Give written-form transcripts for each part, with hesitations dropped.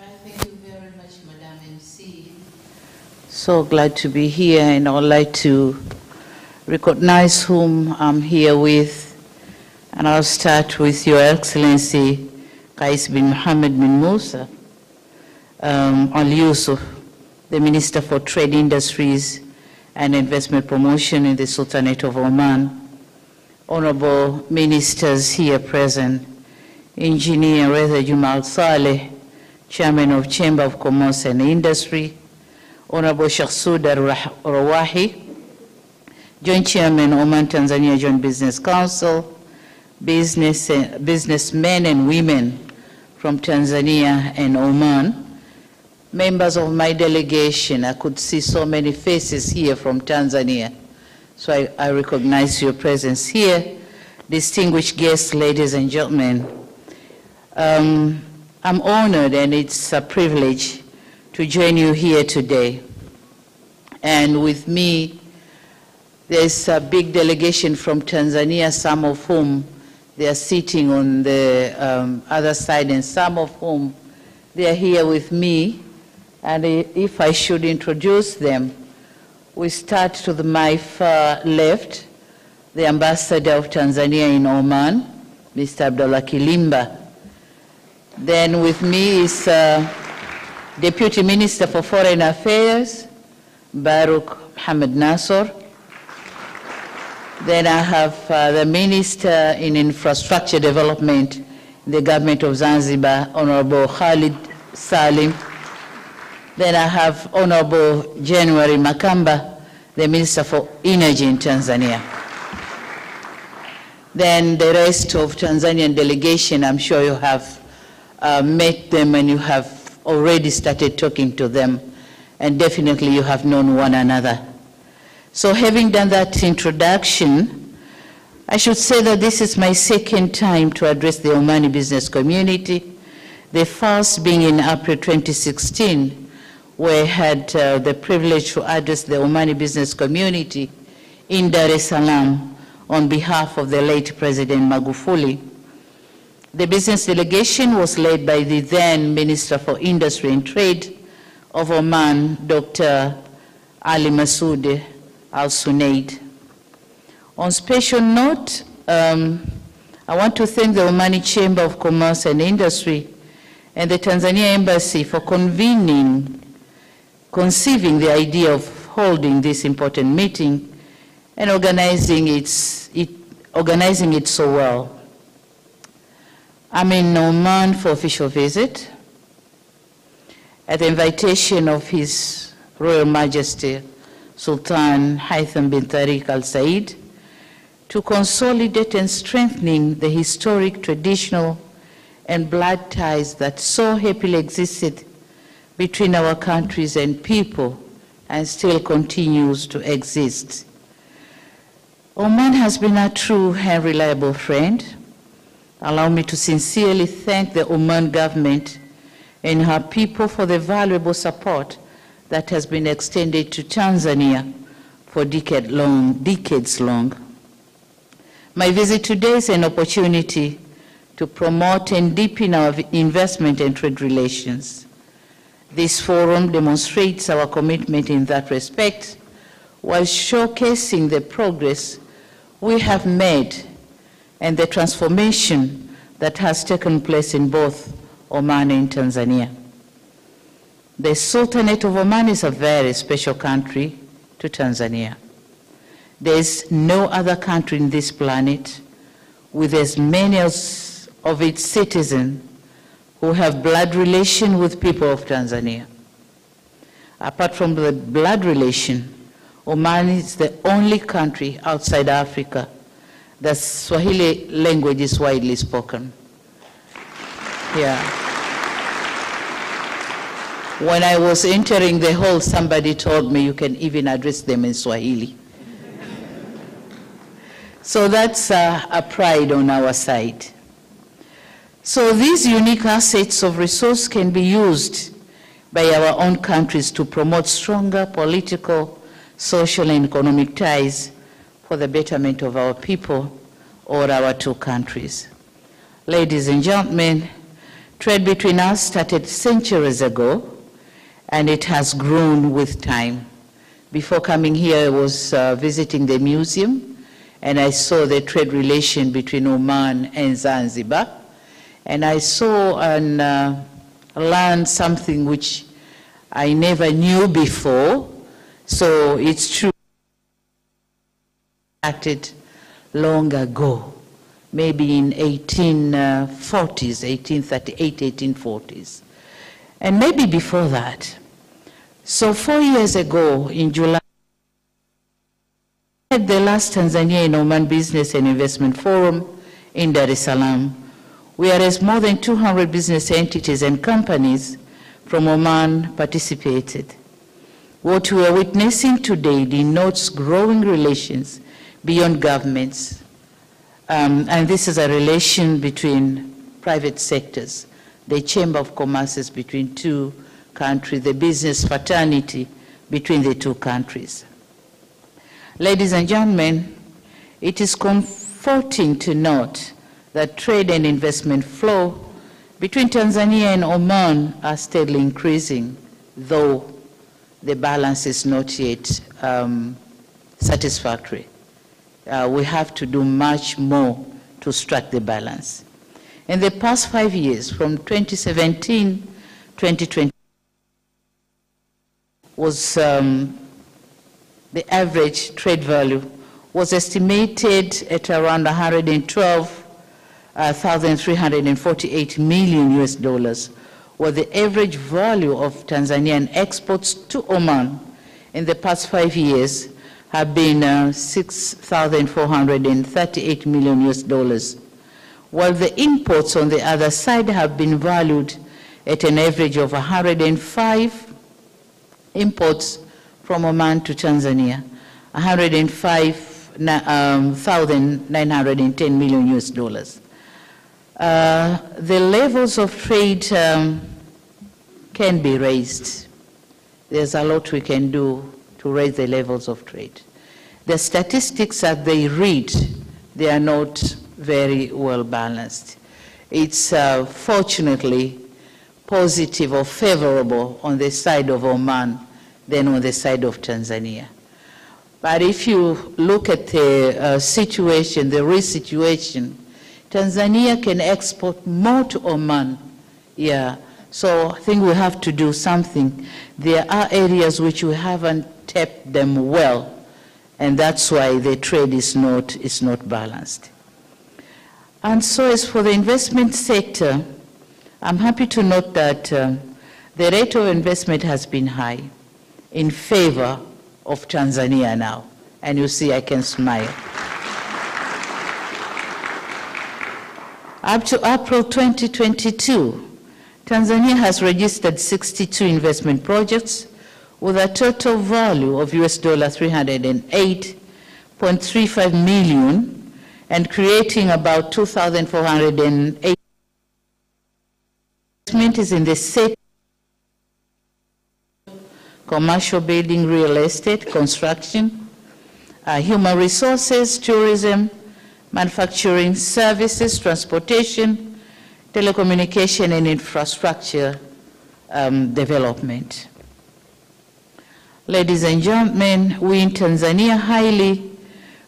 Thank you very much, Madam MC. So glad to be here, and I would like to recognize whom I'm here with. And I'll start with Your Excellency, Qais bin Mohammed bin Musa Al Yusuf, the Minister for Trade Industries and Investment Promotion in the Sultanate of Oman, honorable ministers here present, Nchini and Reza Jumal Saleh, Chairman of Chamber of Commerce and Industry, Honorable Sheikh Soud Al-Rawahi, Joint Chairman, Oman Tanzania Joint Business Council, businessmen and women from Tanzania and Oman, members of my delegation. I could see so many faces here from Tanzania, so I recognize your presence here. Distinguished guests, ladies and gentlemen, I'm honored, and it's a privilege to join you here today. And with me, there's a big delegation from Tanzania, some of whom they are sitting on the other side, and some of whom they are here with me. And if I should introduce them, we start to my far left, the Ambassador of Tanzania in Oman, Mr. Abdullah Kilimba. Then with me is Deputy Minister for Foreign Affairs, Baruch Mohammed Nasser. Then I have the Minister in Infrastructure Development in the Government of Zanzibar, Honorable Khalid Salim. Then I have Honorable January Makamba, the Minister for Energy in Tanzania. Then the rest of Tanzanian delegation, I'm sure you have met them and you have already started talking to them, and definitely you have known one another. So having done that introduction, I should say that this is my second time to address the Omani business community, the first being in April 2016, where I had the privilege to address the Omani business community in Dar es Salaam on behalf of the late President Magufuli. The business delegation was led by the then Minister for Industry and Trade of Oman, Dr. Ali Masoud Al-Sunaid. On special note, I want to thank the Omani Chamber of Commerce and Industry and the Tanzania Embassy for conceiving the idea of holding this important meeting and organizing it so well. I'm in Oman for official visit at the invitation of His Royal Majesty Sultan Haitham bin Tariq Al Said to consolidate and strengthening the historic, traditional, and blood ties that so happily existed between our countries and people and still continues to exist. Oman has been a true and reliable friend. Allow me to sincerely thank the Oman government and her people for the valuable support that has been extended to Tanzania for decades long. My visit today is an opportunity to promote and deepen our investment and trade relations. This forum demonstrates our commitment in that respect, while showcasing the progress we have made and the transformation that has taken place in both Oman and Tanzania. The Sultanate of Oman is a very special country to Tanzania. There is no other country in this planet with as many of its citizens who have blood relation with people of Tanzania. Apart from the blood relation, Oman is the only country outside Africa that Swahili language is widely spoken. Yeah. When I was entering the hall, somebody told me you can even address them in Swahili. So that's a pride on our side. So these unique assets of resource can be used by our own countries to promote stronger political, social, and economic ties for the betterment of our people or our two countries. Ladies and gentlemen, Trade between us started centuries ago, and it has grown with time. Before coming here, I was visiting the museum, and I saw the trade relation between Oman and Zanzibar, and I saw and learned something which I never knew before. So it's true, started long ago, maybe in 1840s, 1838, 1840s, and maybe before that. So 4 years ago, in July, at the last Tanzania and Oman Business and Investment Forum in Dar es Salaam, whereas more than 200 business entities and companies from Oman participated. What we are witnessing today denotes growing relations beyond governments, and this is a relation between private sectors. The Chamber of Commerce is between two countries, the business fraternity between the two countries. Ladies and gentlemen, it is comforting to note that trade and investment flow between Tanzania and Oman are steadily increasing, though the balance is not yet satisfactory. We have to do much more to strike the balance. In the past 5 years, from 2017, 2020, was the average trade value was estimated at around 112,348 million US dollars, while the average value of Tanzanian exports to Oman in the past 5 years have been 6,438 million US dollars, while the imports on the other side have been valued at an average of 105 imports from Oman to Tanzania, 105,910 million US dollars. The levels of trade can be raised. There's a lot we can do to raise the levels of trade. The statistics that they read, they are not very well balanced. It's fortunately positive or favorable on the side of Oman than on the side of Tanzania. But if you look at the situation, the real situation, Tanzania can export more to Oman. Yeah, so I think we have to do something. There are areas which we haven't tapped them well, and that's why the trade is not balanced. And so as for the investment sector, I'm happy to note that the rate of investment has been high in favor of Tanzania now. And you see, I can smile. Up to April 2022, Tanzania has registered 62 investment projects with a total value of US $308.35 million and creating about 2,408. Investment is in the sector commercial building, real estate, construction, human resources, tourism, manufacturing, services, transportation, telecommunication, and infrastructure development. Ladies and gentlemen, we in Tanzania highly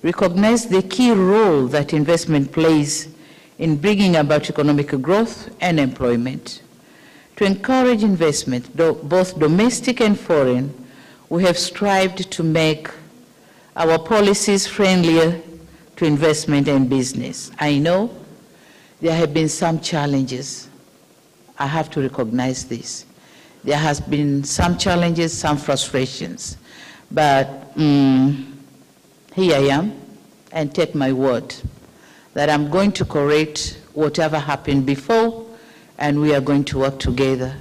recognize the key role that investment plays in bringing about economic growth and employment. To encourage investment, both domestic and foreign, we have strived to make our policies friendlier to investment and business. I know there have been some challenges. I have to recognize this. There has been some challenges, some frustrations, but here I am, and take my word that I'm going to correct whatever happened before, and we are going to work together,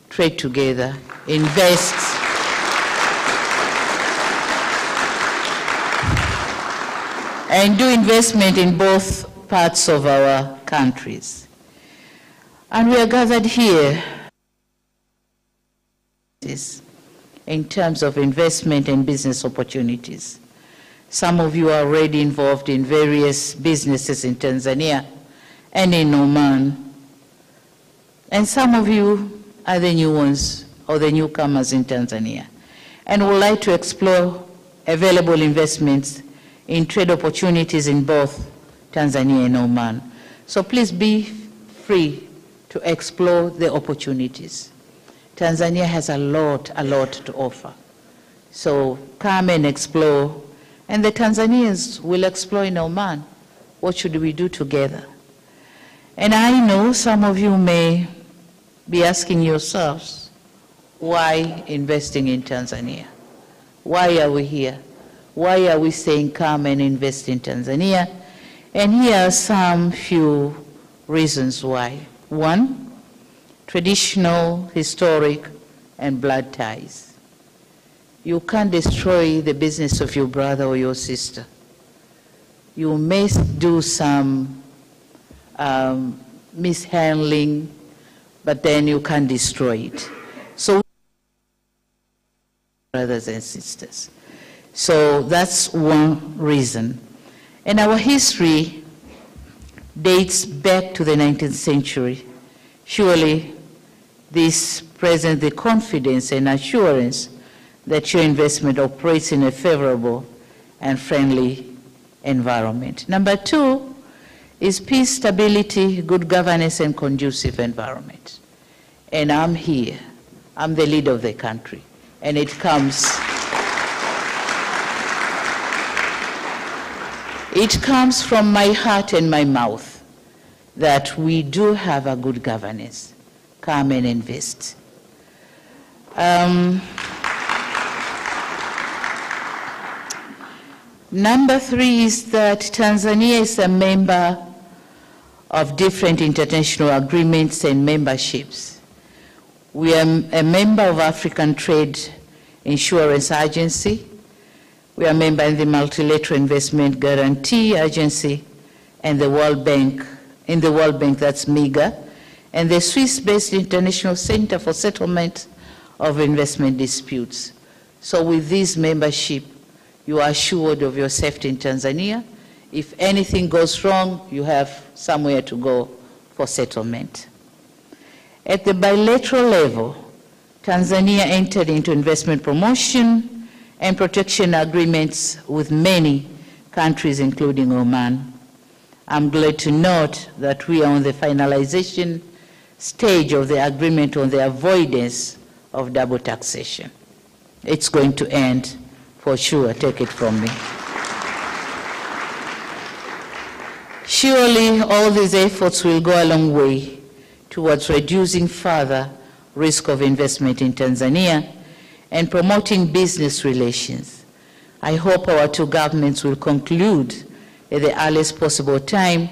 trade together, invest, and do investment in both parts of our countries. And we are gathered here in terms of investment and business opportunities. Some of you are already involved in various businesses in Tanzania and in Oman. And some of you are the new ones or the newcomers in Tanzania and would like to explore available investments in trade opportunities in both Tanzania and Oman. So please be free to explore the opportunities. Tanzania has a lot to offer. So come and explore, and the Tanzanians will explore in Oman. What should we do together? And I know some of you may be asking yourselves, why investing in Tanzania? Why are we here? Why are we saying come and invest in Tanzania? And here are some few reasons why. One, traditional, historic, and blood ties. You can't destroy the business of your brother or your sister. You may do some mishandling, but then you can't destroy it. So, brothers and sisters. So that's one reason. And our history dates back to the 19th century. Surely this presents the confidence and assurance that your investment operates in a favorable and friendly environment. Number two is peace, stability, good governance, and conducive environment. And I'm here. I'm the leader of the country. And it comes from my heart and my mouth that we do have a good governance. Come and invest. Number three is that Tanzania is a member of different international agreements and memberships. We are a member of African Trade Insurance Agency. We are a member in the Multilateral Investment Guarantee Agency and the World Bank. In the World Bank, that's MIGA, and the Swiss-based International Center for Settlement of Investment Disputes. So with this membership, you are assured of your safety in Tanzania. If anything goes wrong, you have somewhere to go for settlement. At the bilateral level, Tanzania entered into investment promotion and protection agreements with many countries, including Oman. I'm glad to note that we are on the finalization stage of the agreement on the avoidance of double taxation. It's going to end for sure, take it from me. Surely all these efforts will go a long way towards reducing further risk of investment in Tanzania and promoting business relations. I hope our two governments will conclude at the earliest possible time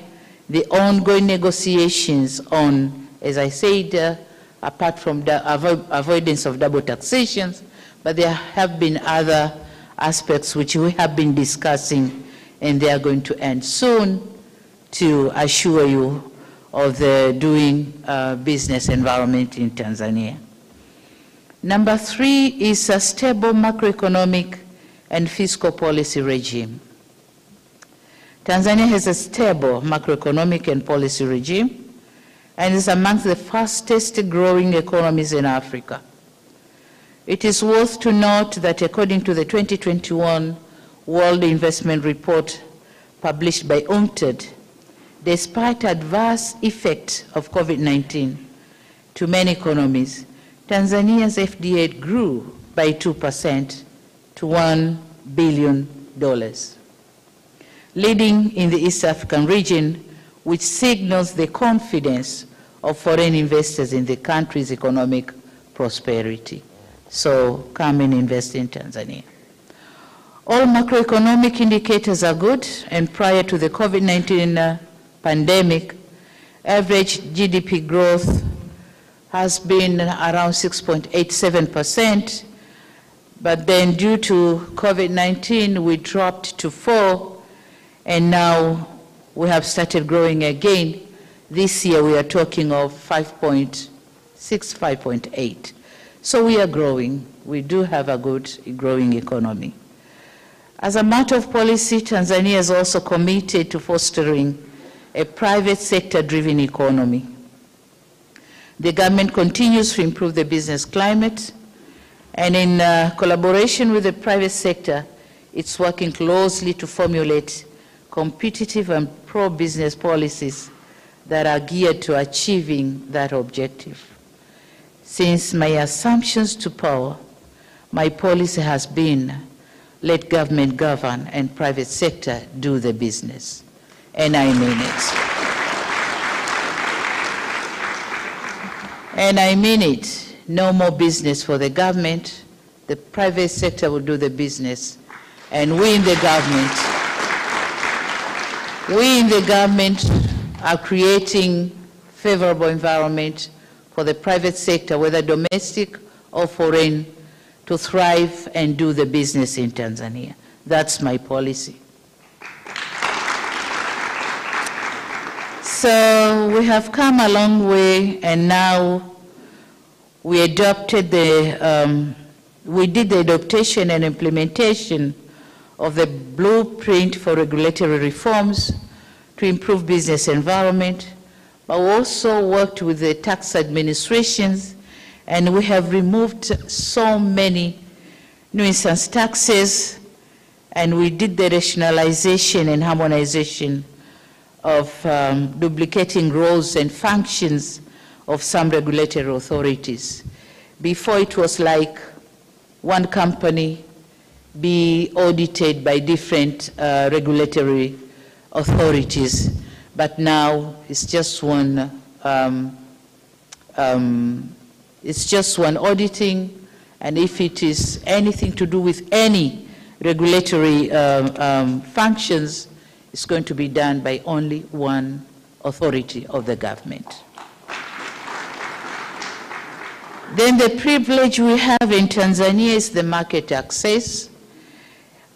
the ongoing negotiations on, as I said, apart from the avoidance of double taxations, but there have been other aspects which we have been discussing, and they are going to end soon, to assure you of the doing business environment in Tanzania. Number three is a stable macroeconomic and fiscal policy regime. Tanzania has a stable macroeconomic and policy regime and is amongst the fastest growing economies in Africa. It is worth to note that according to the 2021 World Investment Report published by UNCTAD, despite adverse effects of COVID-19 to many economies, Tanzania's FDI grew by 2% to $1 billion, leading in the East African region, which signals the confidence of foreign investors in the country's economic prosperity. So come and invest in Tanzania. All macroeconomic indicators are good, and prior to the COVID-19 pandemic, average GDP growth has been around 6.87%, but then due to COVID-19, we dropped to 4%, and now we have started growing again. This year we are talking of 5.6, 5.8. So we are growing. We do have a good growing economy. As a matter of policy, Tanzania is also committed to fostering a private sector-driven economy. The government continues to improve the business climate, and in collaboration with the private sector, it's working closely to formulate competitive and pro-business policies that are geared to achieving that objective. Since my assumptions to power, my policy has been let government govern and private sector do the business. And I mean it. And I mean it. No more business for the government. The private sector will do the business. And we in the government are creating favorable environment for the private sector, whether domestic or foreign, to thrive and do the business in Tanzania. That's my policy. So we have come a long way, and now we adopted we did the adaptation and implementation of the blueprint for regulatory reforms to improve business environment, but we also worked with the tax administrations, and we have removed so many nuisance taxes, and we did the rationalization and harmonization of duplicating roles and functions of some regulatory authorities. Before, it was like one company be audited by different regulatory authorities, but now it's just one auditing, and if it is anything to do with any regulatory functions, it's going to be done by only one authority of the government. Then the privilege we have in Tanzania is the market access.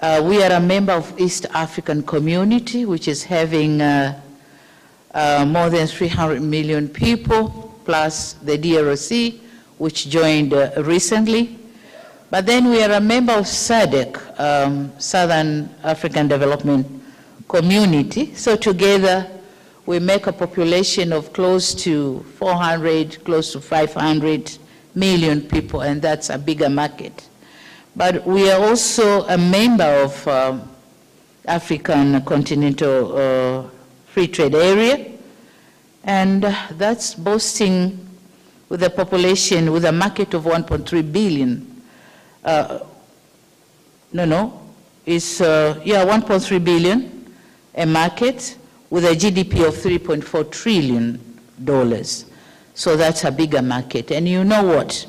We are a member of East African Community, which is having more than 300 million people, plus the DRC, which joined recently. But then we are a member of SADC, Southern African Development Community. So together we make a population of close to 400, close to 500 million people, and that's a bigger market. But we are also a member of African Continental Free Trade Area, and that's boasting with a population, with a market of 1.3 billion. It's 1.3 billion, a market with a GDP of $3.4 trillion. So that's a bigger market. And you know what?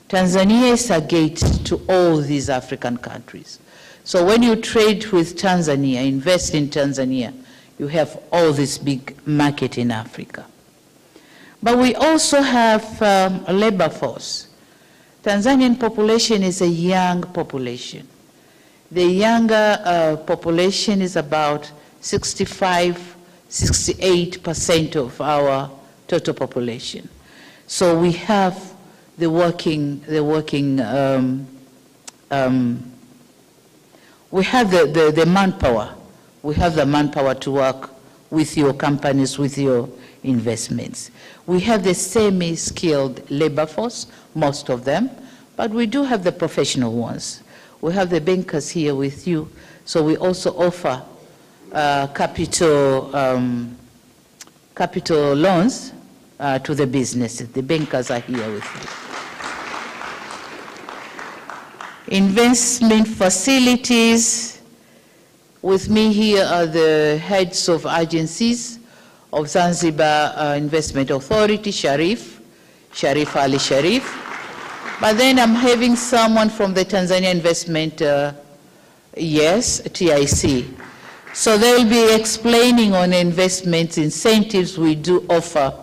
Tanzania is a gate to all these African countries. So when you trade with Tanzania, invest in Tanzania, you have all this big market in Africa. But we also have a labor force. Tanzanian population is a young population. The younger population is about 68% of our total population. So we have the working we have the manpower. We have the manpower to work with your companies, with your investments. We have the semi-skilled labor force, most of them, but we do have the professional ones. We have the bankers here with you, so we also offer capital loans to the businesses. The bankers are here with you. Investment facilities. With me here are the heads of agencies of Zanzibar Investment Authority, Sharif Ali Sharif. But then I'm having someone from the Tanzania Investment, TIC. So they'll be explaining on investment incentives we do offer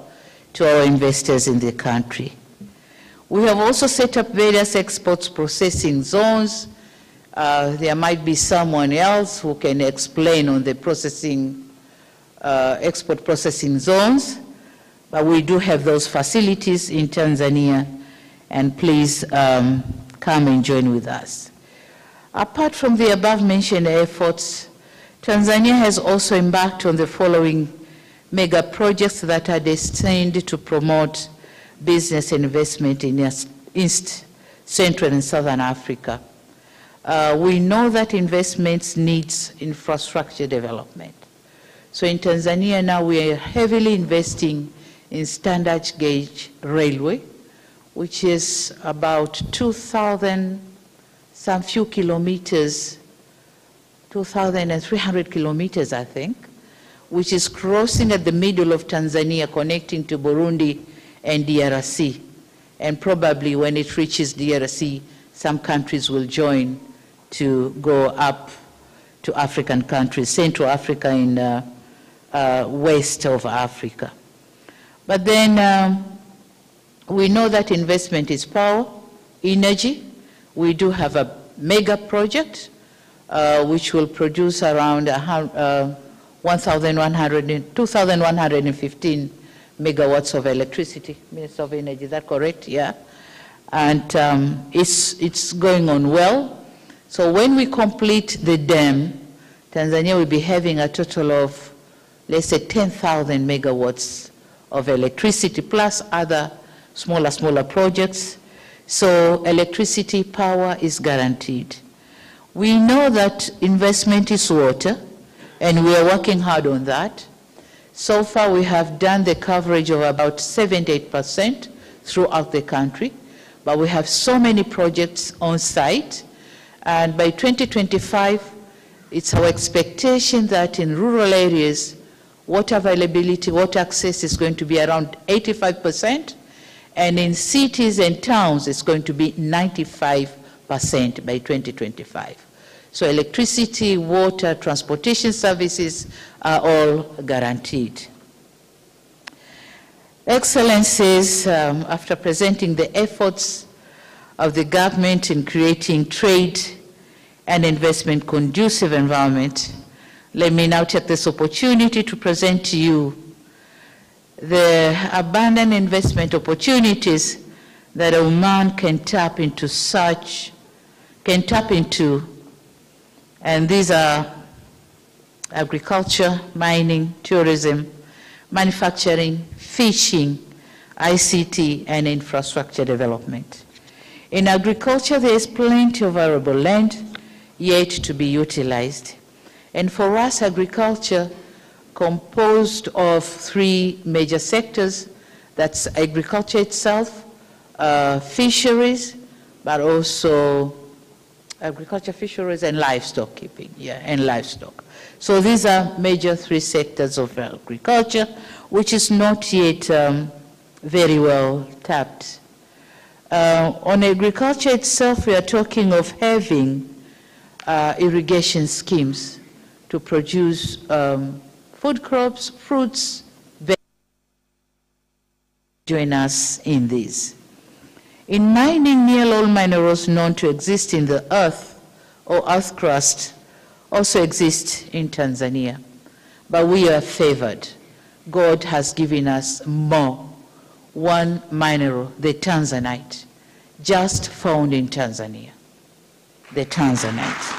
to our investors in the country. We have also set up various exports processing zones. There might be someone else who can explain on the export processing zones, but we do have those facilities in Tanzania, and please come and join with us. Apart from the above-mentioned efforts, Tanzania has also embarked on the following mega projects that are destined to promote business and investment in East, Central, and Southern Africa. We know that investments needs infrastructure development. So in Tanzania now we are heavily investing in standard gauge railway, which is about 2,000, some few kilometers, 2,300 kilometers, I think, which is crossing at the middle of Tanzania, connecting to Burundi and DRC. And probably when it reaches DRC, some countries will join to go up to African countries, Central Africa and west of Africa. But then we know that investment is power, energy. We do have a mega project which will produce around 2,115 megawatts of electricity. Minister of Energy, is that correct? Yeah. And it's going on well. So when we complete the dam, Tanzania will be having a total of, let's say, 10,000 megawatts of electricity, plus other smaller projects. So electricity power is guaranteed. We know that investment is water, and we are working hard on that. So far, we have done the coverage of about 78% throughout the country, but we have so many projects on site. And by 2025, it's our expectation that in rural areas, water availability, water access is going to be around 85%, and in cities and towns, it's going to be 95% by 2025. So electricity, water, transportation services are all guaranteed. Excellencies, after presenting the efforts of the government in creating trade and investment conducive environment, let me now take this opportunity to present to you the abundant investment opportunities that Oman can tap into, and these are agriculture, mining, tourism, manufacturing, fishing, ICT, and infrastructure development. In agriculture, there is plenty of arable land yet to be utilized. And for us, agriculture composed of three major sectors. That's agriculture itself, fisheries, but also agriculture, fisheries, and livestock keeping, and livestock. So these are major three sectors of agriculture, which is not yet very well tapped. On agriculture itself, we are talking of having irrigation schemes to produce food crops, fruits, vegetables. Join us in this. In mining, nearly all minerals known to exist in the earth or earth crust also exist in Tanzania, but we are favored. God has given us more. One mineral, the Tanzanite, just found in Tanzania, the Tanzanite.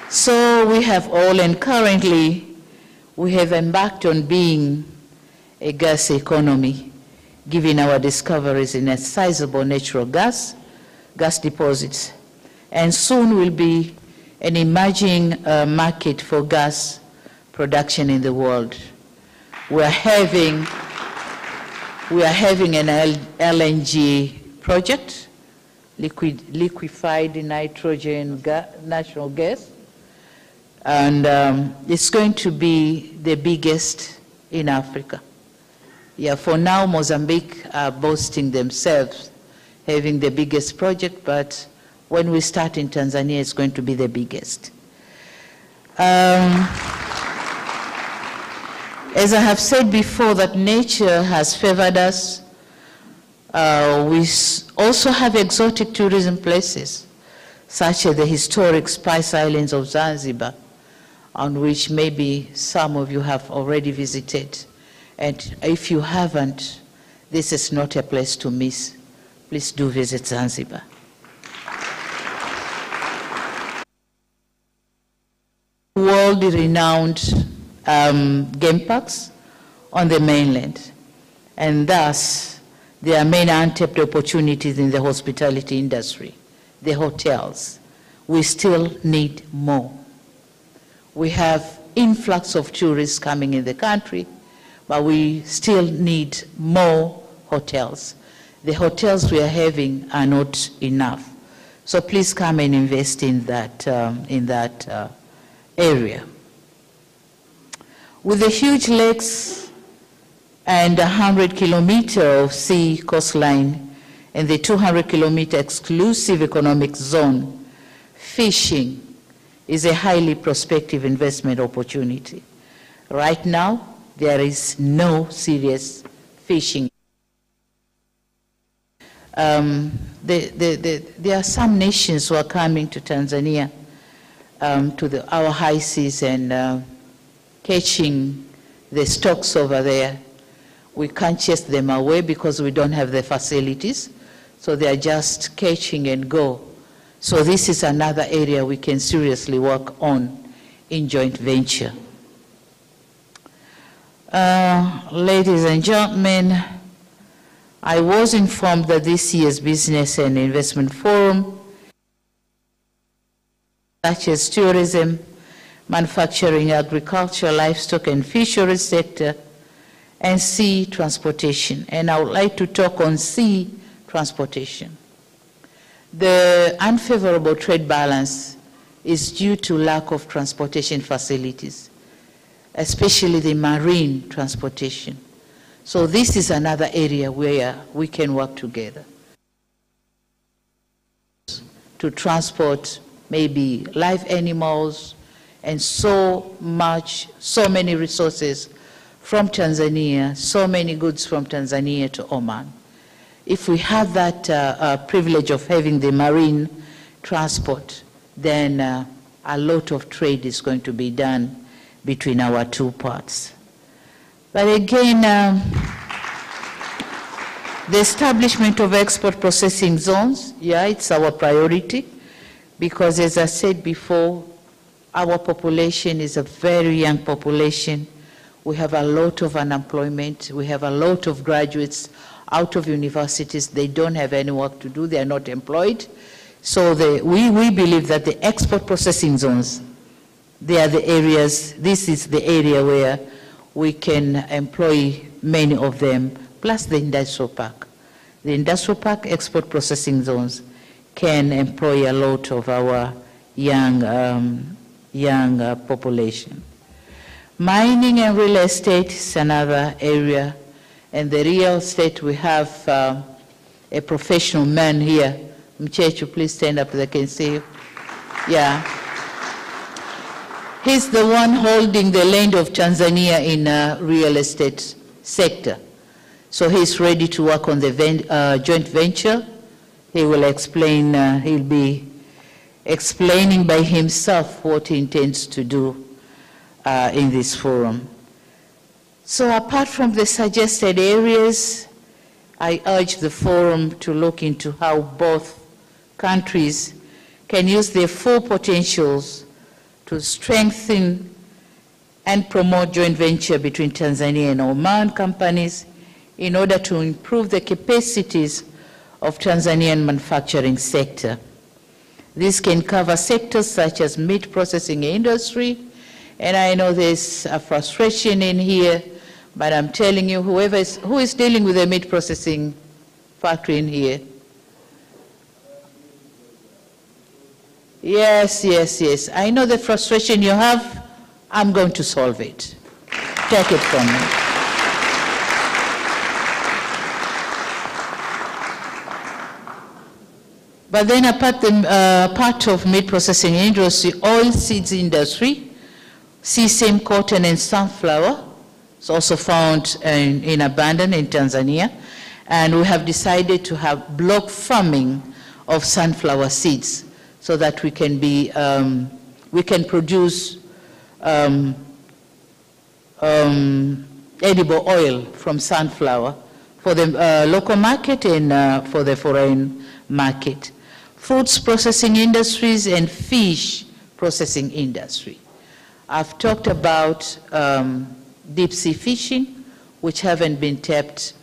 So we have all, and currently we have embarked on being a gas economy, given our discoveries in a sizable natural gas deposits, and soon will be an emerging market for gas production in the world. We are having an LNG project, liquefied nitrogen natural gas, and it's going to be the biggest in Africa. Yeah, for now, Mozambique are boasting themselves having the biggest project, but when we start in Tanzania, it's going to be the biggest. As I have said before, that nature has favored us. We also have exotic tourism places, such as the historic Spice Islands of Zanzibar, on which maybe some of you have already visited. And if you haven't, this is not a place to miss. Please do visit Zanzibar. World-renowned game parks on the mainland. and thus there are many untapped opportunities in the hospitality industry, the hotels. We still need more. We have influx of tourists coming in the country, but we still need more hotels. The hotels we are having are not enough. So please come and invest in that area. With the huge lakes and 100 kilometers of sea coastline and the 200-kilometer exclusive economic zone, fishing is a highly prospective investment opportunity. Right now, there is no serious fishing. There are some nations who are coming to Tanzania, to our high seas and catching the stocks over there. We can't chase them away because we don't have the facilities, so they are just catching and go. So this is another area we can seriously work on in joint venture. Ladies and gentlemen, I was informed that this year's Business and Investment Forum, such as tourism, manufacturing, agriculture, livestock and fisheries sector, and sea transportation. And I would like to talk on sea transportation. The unfavorable trade balance is due to lack of transportation facilities, especially the marine transportation. So this is another area where we can work together to transport maybe live animals and so many resources from Tanzania, so many goods from Tanzania to Oman. If we have that privilege of having the marine transport, then a lot of trade is going to be done between our two parts. But again, the establishment of export processing zones, yeah, it's our priority, because as I said before, our population is a very young population. We have a lot of unemployment. We have a lot of graduates out of universities. They don't have any work to do. They are not employed. So we believe that the export processing zones, they are the areas, this is the area where we can employ many of them, plus the industrial park. The industrial park export processing zones can employ a lot of our young population. Mining and real estate is another area. And the real estate, we have a professional man here. Mchechu, please stand up so they can see you. Yeah. He's the one holding the land of Tanzania in real estate sector. So he's ready to work on the joint venture. He will explain, he'll be explaining by himself what he intends to do in this forum. So apart from the suggested areas, I urge the forum to look into how both countries can use their full potentials to strengthen and promote joint venture between Tanzania and Oman companies in order to improve the capacities of Tanzanian manufacturing sector. This can cover sectors such as meat processing industry, and I know there's a frustration in here, but I'm telling you, who is dealing with a meat processing factory in here? Yes, yes, yes. I know the frustration you have. I'm going to solve it. Take it from me. But then part of meat processing industry, oil seeds industry, sesame, cotton, and sunflower is also found in abundance in Tanzania. And we have decided to have block farming of sunflower seeds so that we can produce edible oil from sunflower for the local market and for the foreign market. Foods processing industries and fish processing industry. I've talked about deep sea fishing. which haven't been tapped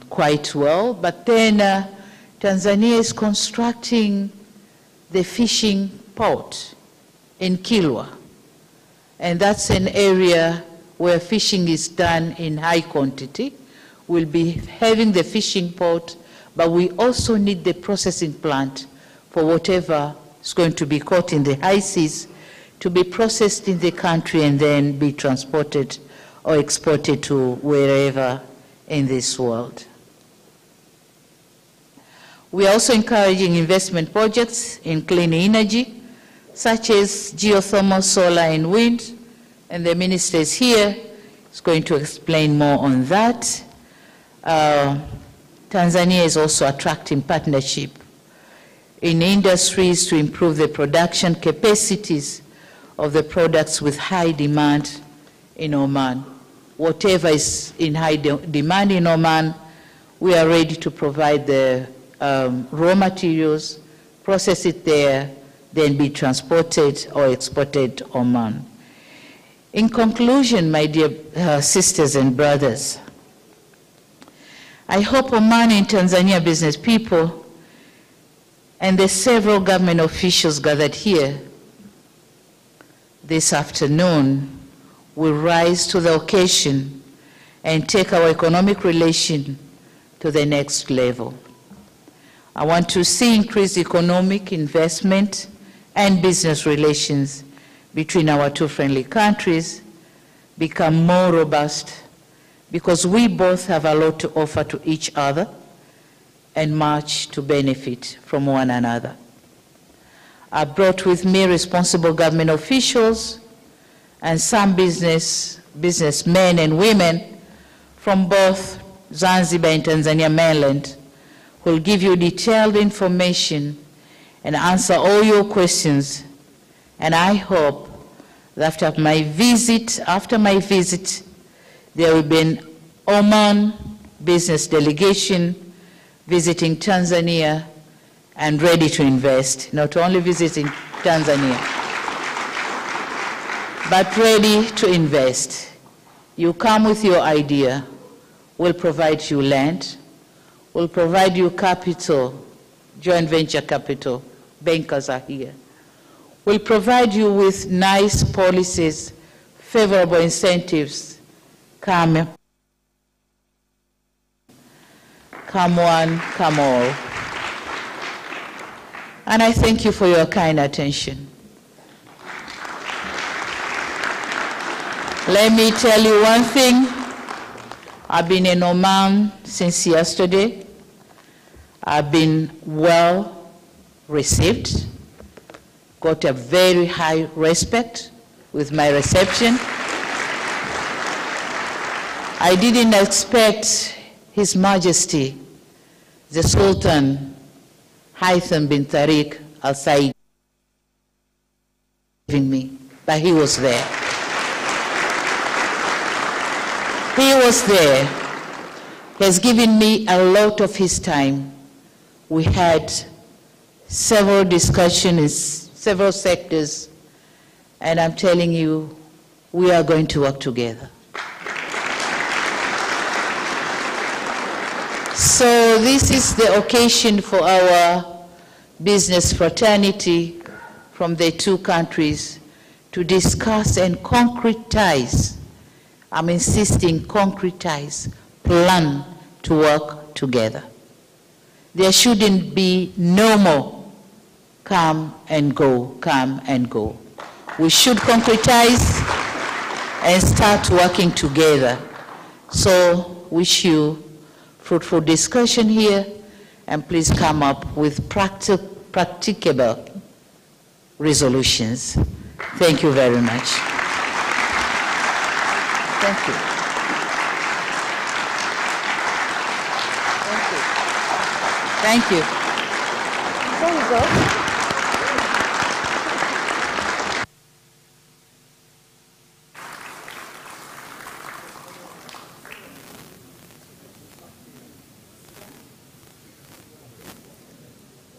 quite well. But then Tanzania is constructing the fishing port in Kilwa. And that's an area where fishing is done in high quantity. We'll be having the fishing port, but we also need the processing plant for whatever is going to be caught in the high seas to be processed in the country and then be transported or exported to wherever in this world. We are also encouraging investment projects in clean energy, such as geothermal, solar, and wind, and the minister is here. He's going to explain more on that. Tanzania is also attracting partnership in industries to improve the production capacities of the products with high demand in Oman. Whatever is in high demand in Oman, we are ready to provide the raw materials, process it there, then be transported or exported to Oman. In conclusion, my dear sisters and brothers, I hope Oman and Tanzania business people and the several government officials gathered here this afternoon will rise to the occasion and take our economic relation to the next level. I want to see increased economic investment and business relations between our two friendly countries become more robust, because we both have a lot to offer to each other and much to benefit from one another. I brought with me responsible government officials and some businessmen and women from both Zanzibar and Tanzania mainland who will give you detailed information and answer all your questions. And I hope that after my visit, there will be an Oman business delegation visiting Tanzania and ready to invest, not only visiting Tanzania, but ready to invest. You come with your idea, we'll provide you land, we'll provide you capital, joint venture capital, bankers are here. We'll provide you with nice policies, favorable incentives, come one, come all. And I thank you for your kind attention. Let me tell you one thing. I've been in Oman since yesterday. I've been well received, got a very high respect with my reception. I didn't expect His Majesty, the Sultan Haitham bin Tariq Al Said, me, but he was there. He was there. He has given me a lot of his time. We had several discussions in several sectors, and I'm telling you, we are going to work together. So this is the occasion for our business fraternity from the two countries to discuss and concretize, I'm insisting concretize, plan to work together. There shouldn't be no more come and go, come and go. We should concretize and start working together. So wish you fruitful discussion here, and please come up with practicable resolutions. Thank you very much. Thank you. Thank you. There you go.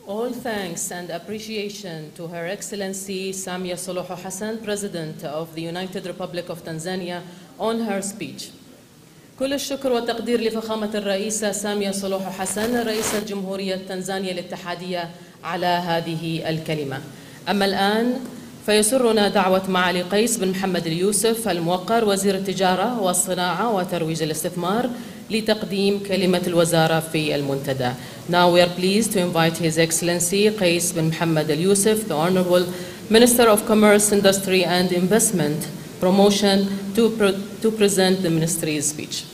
All all thanks and appreciation to Her Excellency Samia Suluhu Hassan, President of the United Republic of Tanzania, on her speech. كل الشكر والتقدير لفخامة الرئيسة سامية صلوح حسن رئيسة جمهورية تنزانيا الاتحادية على هذه الكلمة. أما الآن فيسرنا دعوة معالي قيس بن محمد اليوسف الموقر وزير التجارة والصناعة وترويج الاستثمار لتقديم كلمة الوزارة في المنتدى. Now we are pleased to invite His Excellency Qais bin Muhammad Al Yusuf, the Honorable Minister of Commerce, Industry and Investment Promotion, to present the Ministry's speech.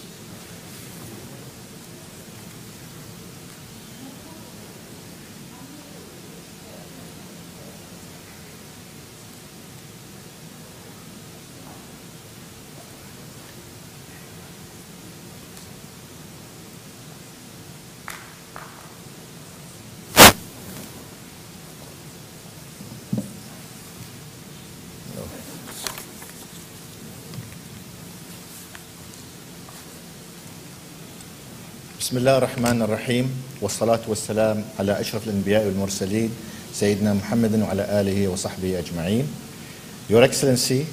بسم الله الرحمن الرحيم والصلاة والسلام على أشرف الأنبياء والمرسلين سيدنا محمد وعلى آله وصحبه أجمعين. Your Excellency,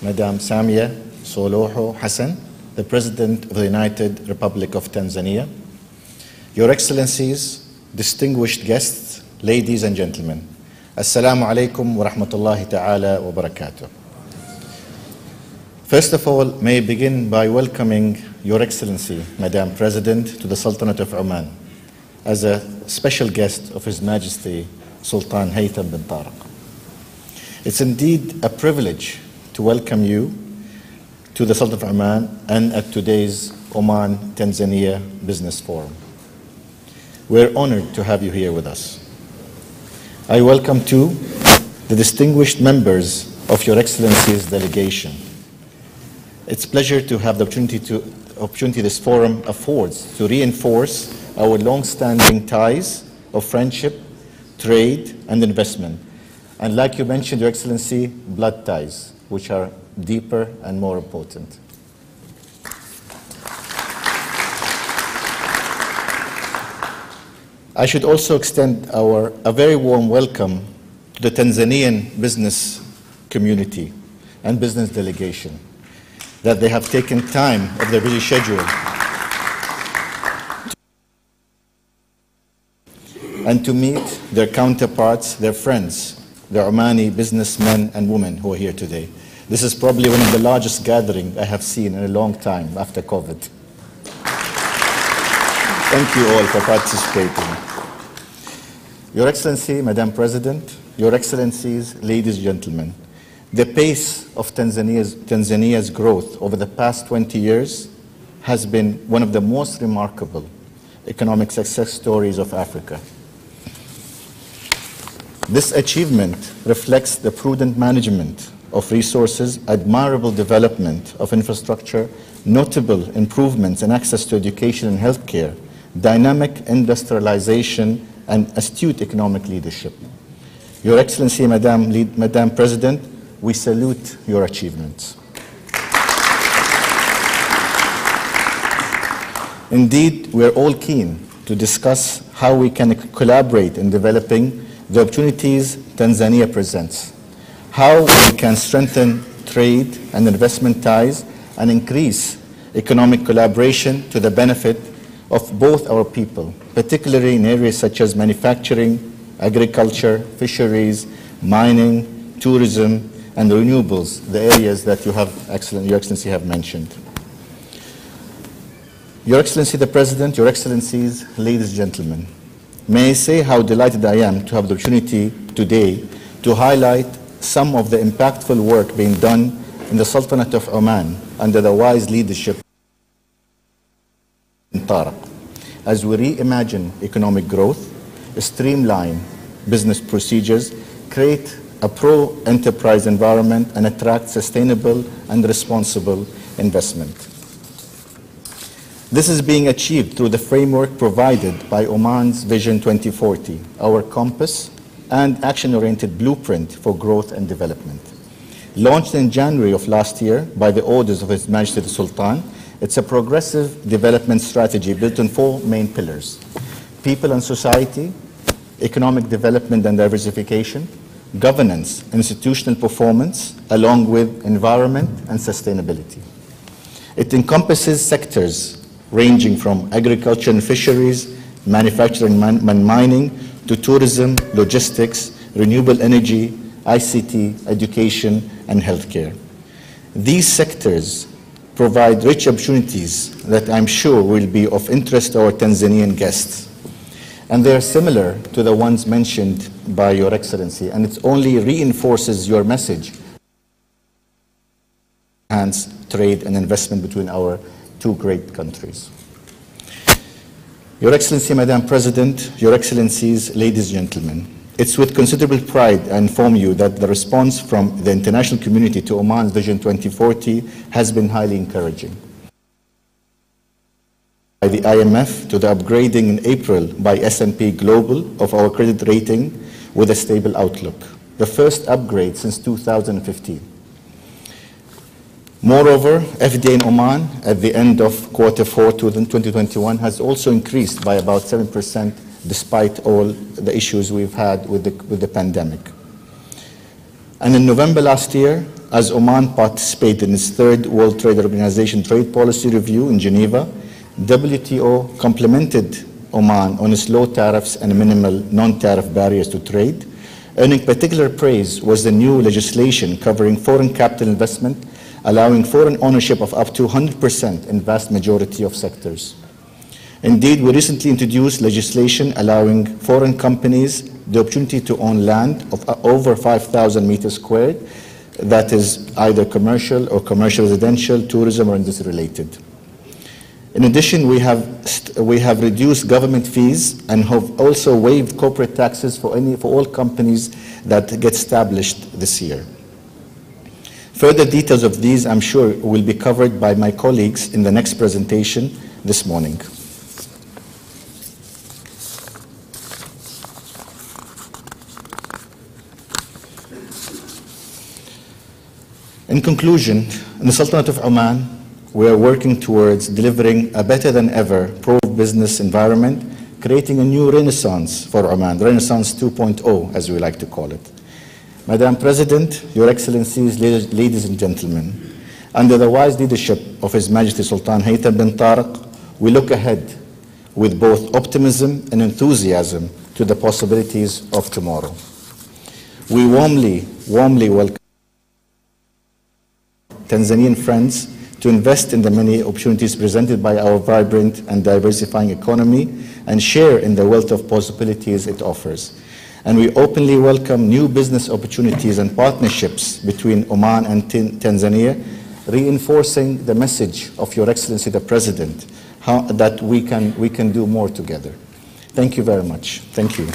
Madam Samia Suluhu Hassan, the President of the United Republic of Tanzania, Your Excellencies, distinguished guests, ladies and gentlemen, Assalamu alaikum wa rahmatullahi ta'ala wa barakatuh. First of all, may I begin by welcoming Your Excellency, Madam President, to the Sultanate of Oman as a special guest of His Majesty Sultan Haytham bin Tariq. It's indeed a privilege to welcome you to the Sultanate of Oman and at today's Oman-Tanzania Business Forum. We're honored to have you here with us. I welcome too the distinguished members of Your Excellency's delegation. It's a pleasure to have the opportunity this forum affords to reinforce our long-standing ties of friendship, trade, and investment. And like you mentioned, Your Excellency, blood ties, which are deeper and more important. I should also extend a very warm welcome to the Tanzanian business community and business delegation, that they have taken time of their busy schedule and to meet their counterparts, their friends, the Omani businessmen and women who are here today. This is probably one of the largest gatherings I have seen in a long time after COVID. Thank you all for participating. Your Excellency, Madam President, Your Excellencies, ladies and gentlemen, the pace of Tanzania's growth over the past 20 years has been one of the most remarkable economic success stories of Africa. This achievement reflects the prudent management of resources, admirable development of infrastructure, notable improvements in access to education and healthcare, dynamic industrialization, and astute economic leadership. Your Excellency, Madam President, we salute your achievements. Indeed, we are all keen to discuss how we can collaborate in developing the opportunities Tanzania presents, how we can strengthen trade and investment ties and increase economic collaboration to the benefit of both our people, particularly in areas such as manufacturing, agriculture, fisheries, mining, tourism, and renewables, the areas that Your Excellency have mentioned. Your Excellency the President, Your Excellencies, ladies and gentlemen, may I say how delighted I am to have the opportunity today to highlight some of the impactful work being done in the Sultanate of Oman under the wise leadership of Tariq, as we reimagine economic growth, streamline business procedures, create a pro-enterprise environment, and attract sustainable and responsible investment. This is being achieved through the framework provided by Oman's Vision 2040, our compass and action-oriented blueprint for growth and development. Launched in January of last year by the orders of His Majesty the Sultan, it's a progressive development strategy built on four main pillars: people and society, economic development and diversification, governance, institutional performance, along with environment and sustainability. It encompasses sectors ranging from agriculture and fisheries, manufacturing and mining, to tourism, logistics, renewable energy, ICT, education, and healthcare. These sectors provide rich opportunities that I'm sure will be of interest to our Tanzanian guests. And they are similar to the ones mentioned by Your Excellency, and it only reinforces your message. Enhance trade and investment between our two great countries. Your Excellency, Madam President, Your Excellencies, ladies and gentlemen, it's with considerable pride I inform you that the response from the international community to Oman's Vision 2040 has been highly encouraging. By the IMF to the upgrading in April by S&P Global of our credit rating with a stable outlook, the first upgrade since 2015. Moreover, FDI in Oman at the end of Q4 2021 has also increased by about 7% despite all the issues we've had with the pandemic. And in November last year, as Oman participated in its third World Trade Organization Trade Policy Review in Geneva, WTO complimented Oman on its low tariffs and minimal non-tariff barriers to trade. Earning particular praise was the new legislation covering foreign capital investment, allowing foreign ownership of up to 100% in vast majority of sectors. Indeed, we recently introduced legislation allowing foreign companies the opportunity to own land of over 5,000 meters squared, that is either commercial or commercial residential, tourism or industry related. In addition, we have reduced government fees and have also waived corporate taxes for all companies that get established this year. Further details of these, I'm sure, will be covered by my colleagues in the next presentation this morning. In conclusion, in the Sultanate of Oman, we are working towards delivering a better than ever pro-business environment, creating a new renaissance for Oman, Renaissance 2.0, as we like to call it. Madam President, Your Excellencies, ladies and gentlemen, under the wise leadership of His Majesty Sultan Haytham bin Tariq, we look ahead with both optimism and enthusiasm to the possibilities of tomorrow. We warmly welcome Tanzanian friends to invest in the many opportunities presented by our vibrant and diversifying economy and share in the wealth of possibilities it offers. And we openly welcome new business opportunities and partnerships between Oman and Tanzania, reinforcing the message of Your Excellency the President, that we can do more together. Thank you very much. Thank you.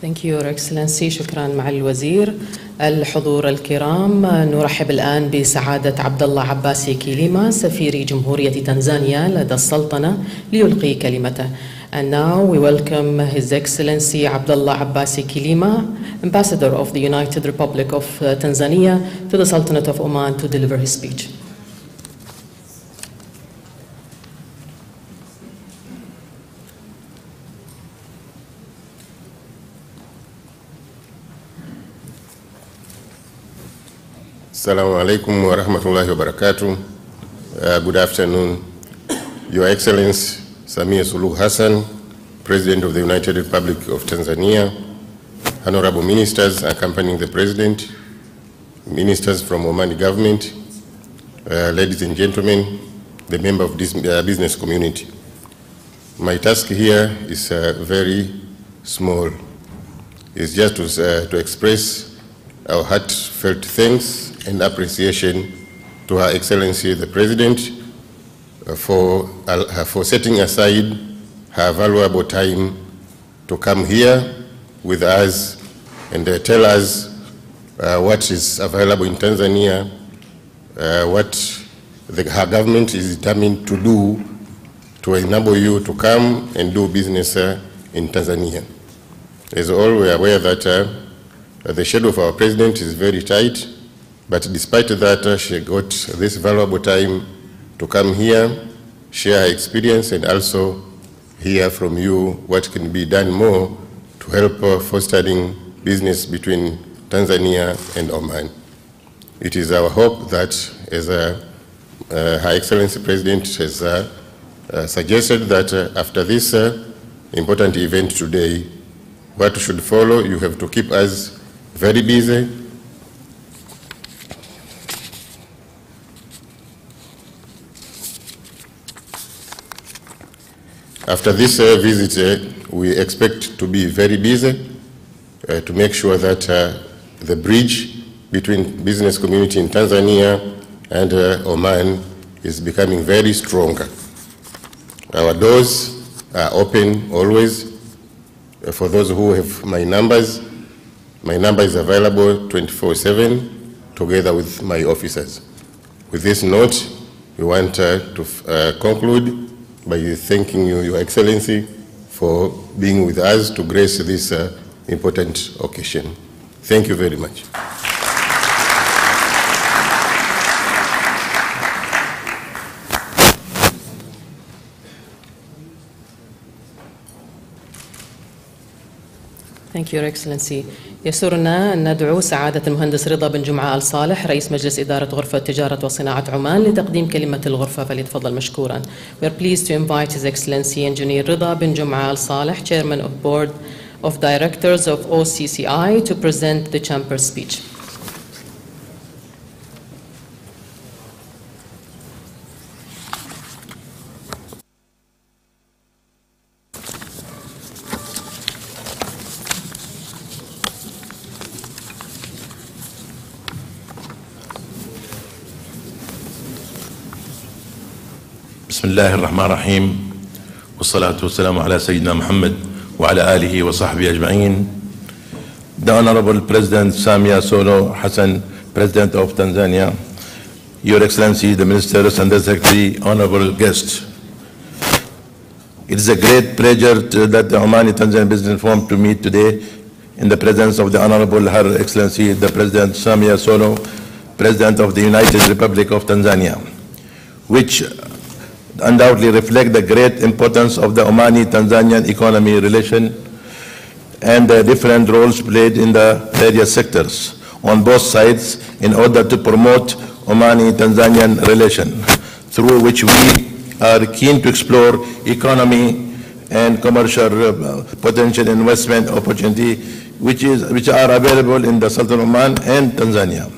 Thank you, Your Excellency. شكرا معالي الوزير. الحضور الكرام، نرحب الآن بسعادة عبد الله عباسي كيليما سفير جمهورية تنزانيا لدى السلطنة ليلقي كلمته. And now we welcome His Excellency Abdullah Abbasi Kilima, Ambassador of the United Republic of Tanzania to the Sultanate of Oman, to deliver his speech. Assalamu alaikum wa rahmatullahi wa barakatuh. Good afternoon, Your Excellency Samia Suluhu Hassan, President of the United Republic of Tanzania, honorable ministers accompanying the President, ministers from Omani government, ladies and gentlemen, the member of this business community. My task here is very small. It's just to express our heartfelt thanks and appreciation to Her Excellency the President for setting aside her valuable time to come here with us and tell us what is available in Tanzania, what her government is determined to do to enable you to come and do business in Tanzania. As all, we are aware that the schedule of our President is very tight, but despite that, she got this valuable time to come here, share her experience, and also hear from you what can be done more to help fostering business between Tanzania and Oman. It is our hope that, as Her Excellency President has suggested, that after this important event today, what should follow, you have to keep us very busy. After this visit, we expect to be very busy to make sure that the bridge between business community in Tanzania and Oman is becoming very strong. Our doors are open always. For those who have my number is available 24/7 together with my officers. With this note, we want to conclude by thanking you, Your Excellency, for being with us to grace this important occasion. Thank you very much. Thank you, Your Excellency. يسرنا أن ندعو سعادة المهندس رضا بن جمعة آل صالح رئيس مجلس إدارة غرفة تجارة وصناعة عمان لتقديم كلمة الغرفة فليتفضل مشكورا. We are pleased to invite His Excellency Engineer Rida bin Jum'a Al Saleh, Chairman of Board of Directors of OCCI, to present the chamber speech. بسم الله الرحمن الرحيم والصلاة والسلام على سيدنا محمد وعلى آله وصحبه أجمعين. The Honorable President Samia Suluhu Hassan, President of Tanzania, Your Excellency, the Ministers and the Secretary, honorable guests. It is a great pleasure that the Omani Tanzanian Business Forum to meet today in the presence of the Honorable Her Excellency, the President Samia Suluhu, President of the United Republic of Tanzania, which undoubtedly reflect the great importance of the Omani-Tanzanian economy relation and the different roles played in the various sectors on both sides in order to promote Omani-Tanzanian relation, through which we are keen to explore economy and commercial potential investment opportunity which are available in the Sultan of Oman and Tanzania,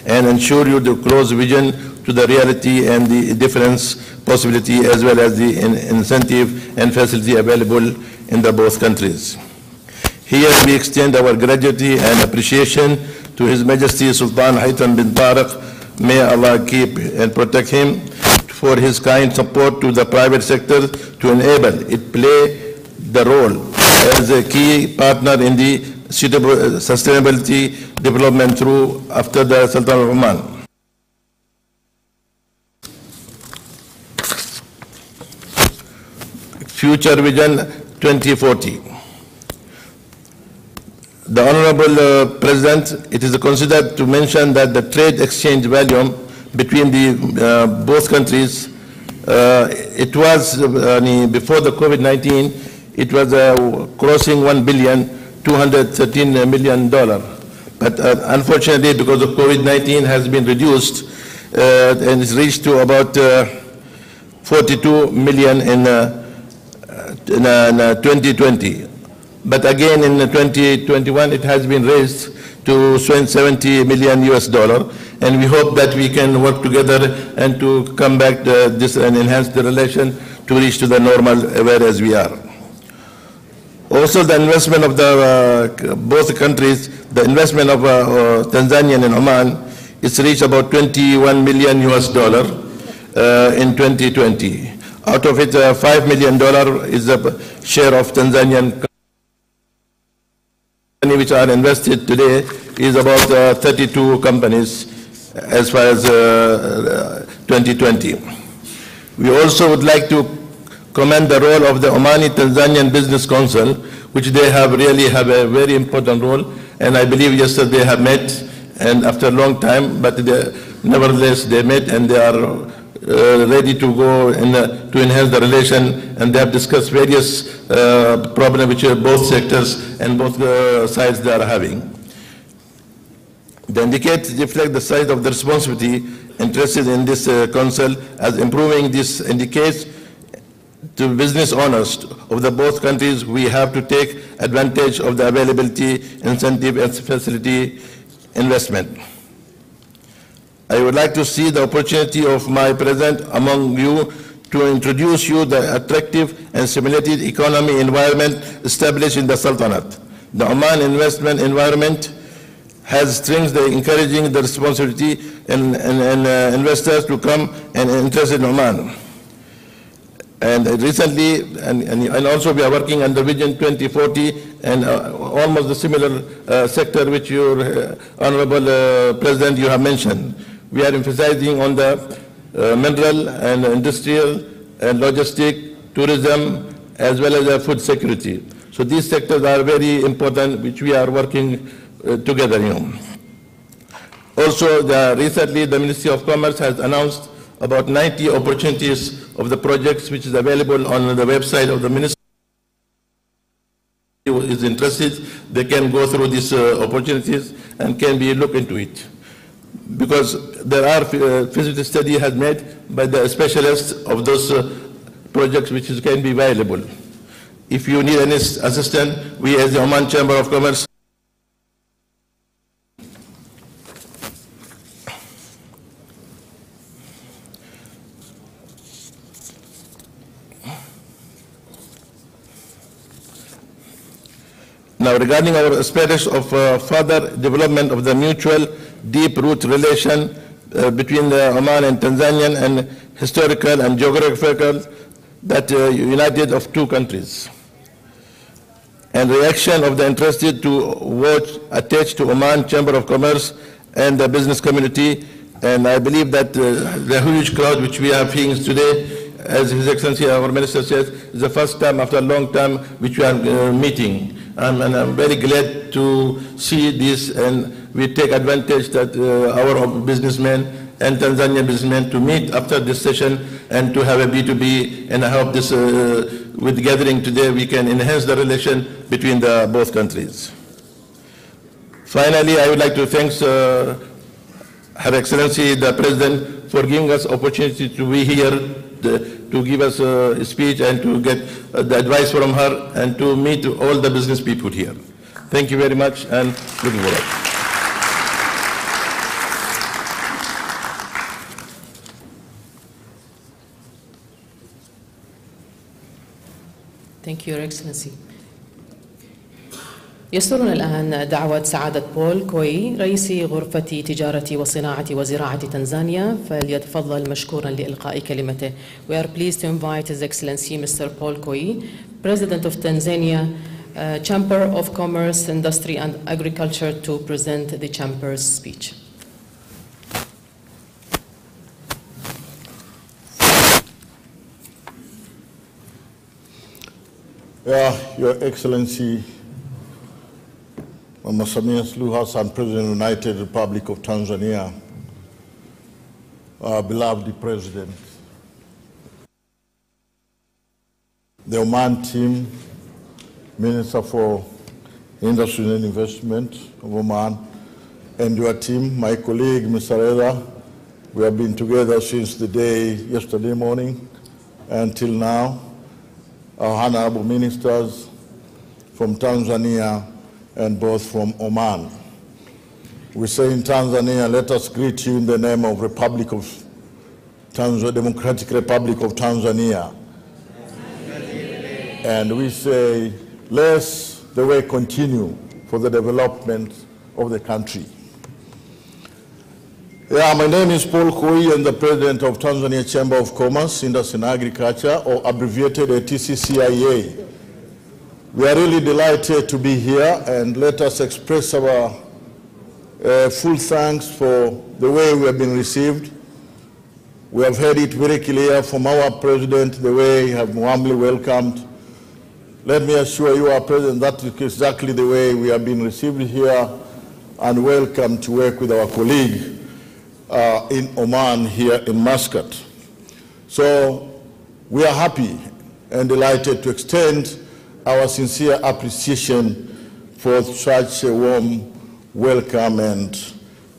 and ensure you the close vision to the reality and the difference possibility as well as the incentive and facility available in the both countries. Here we extend our gratitude and appreciation to His Majesty Sultan Haytham bin Tariq. May Allah keep and protect him, for his kind support to the private sector to enable it play the role as a key partner in the sustainability development through after the Sultan of Oman. Future Vision 2040. The Honorable President, it is considered to mention that the trade exchange volume between the both countries, it was before the COVID-19, it was crossing $1.213 billion. But unfortunately, because of COVID-19 has been reduced and it's reached to about 42 million in 2020. But again in 2021 it has been raised to $70 million US, and we hope that we can work together and to come back to this and enhance the relation to reach to the normal where as we are. Also the investment of the both countries, the investment of Tanzania and Oman is reached about $21 million US in 2020. Out of it, $5 million is the share of Tanzanian companies which are invested today is about 32 companies as far as 2020. We also would like to commend the role of the Omani Tanzanian Business Council, which they have really have a very important role, and I believe yesterday they have met and after a long time, but nevertheless they met and they are ready to go to enhance the relation, and they have discussed various problems which both sectors and both sides they are having. The indicates reflect the size of the responsibility entrusted in this council, as improving this indicates to business owners of the both countries we have to take advantage of the availability, incentive and facility investment. I would like to see the opportunity of my presence among you to introduce you the attractive and stimulating economy environment established in the Sultanate. The Oman investment environment has strengths encouraging the responsibility and investors to come and invest in Oman. And recently, and also we are working under Vision 2040 and almost the similar sector which your Honorable President you have mentioned. We are emphasizing on the mineral and industrial and logistic, tourism, as well as food security. So these sectors are very important, which we are working together. Also, recently the Ministry of Commerce has announced about 90 opportunities of the projects which is available on the website of the Ministry. Who is interested, they can go through these opportunities and can be look into it. Because there are feasibility study has made by the specialists of those projects which can be available. If you need any assistance, we as the Oman Chamber of Commerce Now, regarding our aspirations of further development of the mutual deep-root relation between the Oman and Tanzanian and historical and geographical that united of two countries, and reaction of the interested to watch attached to Oman Chamber of Commerce and the business community. And I believe that the huge crowd which we are seeing today, as His Excellency our Minister says, is the first time after a long time which we are meeting. And I'm very glad to see this, and we take advantage that our businessmen and Tanzanian businessmen to meet after this session and to have a B2B, and I hope this, with the gathering today, we can enhance the relation between the both countries. Finally, I would like to thank Her Excellency the President for giving us opportunity to be here, to give us a speech and to get the advice from her and to meet all the business people here. Thank you very much, and looking forward. Thank you, Your Excellency. يسرنا الآن دعوة سعادة بول كوي رئيس غرفة تجارة وصناعة وزراعة تنزانيا فليتفضل مشكورا لإلقاء كلمته. We are pleased to invite His Excellency Mr. Paul Koi, President of Tanzania Chamber of Commerce, Industry and Agriculture, to present the Chamber's speech. Your Excellency Rais Samia Suluhu Hassan, President of the United Republic of Tanzania, beloved President, the Oman team, Minister for Industry and Investment of Oman, and your team, my colleague, Mr. Reza. We have been together since the day yesterday morning until now. Our honorable ministers from Tanzania and both from Oman. We say in Tanzania, let us greet you in the name of Republic of Tanzania, Democratic Republic of Tanzania. And we say, let the way continue for the development of the country. Yeah, my name is Paul Koi, and the President of Tanzania Chamber of Commerce, Industry and Agriculture, or abbreviated TCCIA. We are really delighted to be here, and let us express our full thanks for the way we have been received. We have heard it very clear from our President, the way he has warmly welcomed. Let me assure you, our President, that is exactly the way we have been received here and welcome to work with our colleague in Oman here in Muscat. So we are happy and delighted to extend our sincere appreciation for such a warm welcome and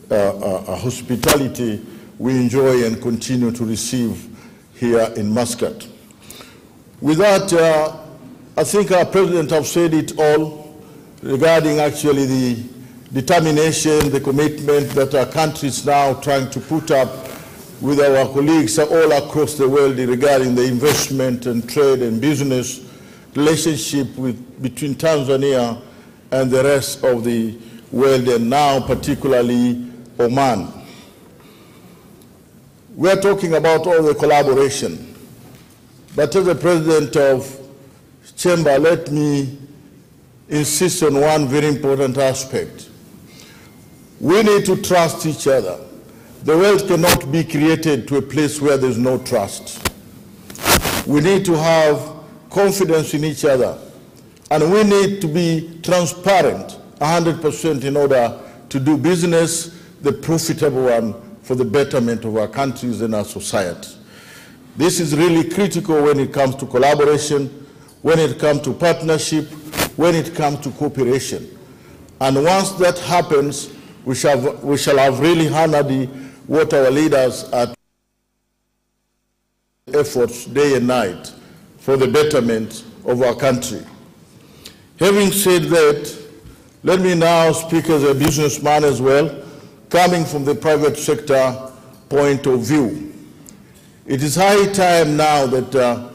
hospitality we enjoy and continue to receive here in Muscat. With that, I think our President has said it all regarding actually the determination, the commitment that our country is now trying to put up with our colleagues all across the world regarding the investment and trade and business relationship between Tanzania and the rest of the world, and now particularly Oman. We are talking about all the collaboration, but as the President of Chamber, let me insist on one very important aspect. We need to trust each other. The world cannot be created to a place where there's no trust. We need to have confidence in each other, and we need to be transparent 100% in order to do business, the profitable one, for the betterment of our countries and our society. This is really critical when it comes to collaboration, when it comes to partnership, when it comes to cooperation. And once that happens, we shall have really honored what our leaders are efforts day and night for the betterment of our country. Having said that, let me now speak as a businessman as well, coming from the private sector point of view. It is high time now that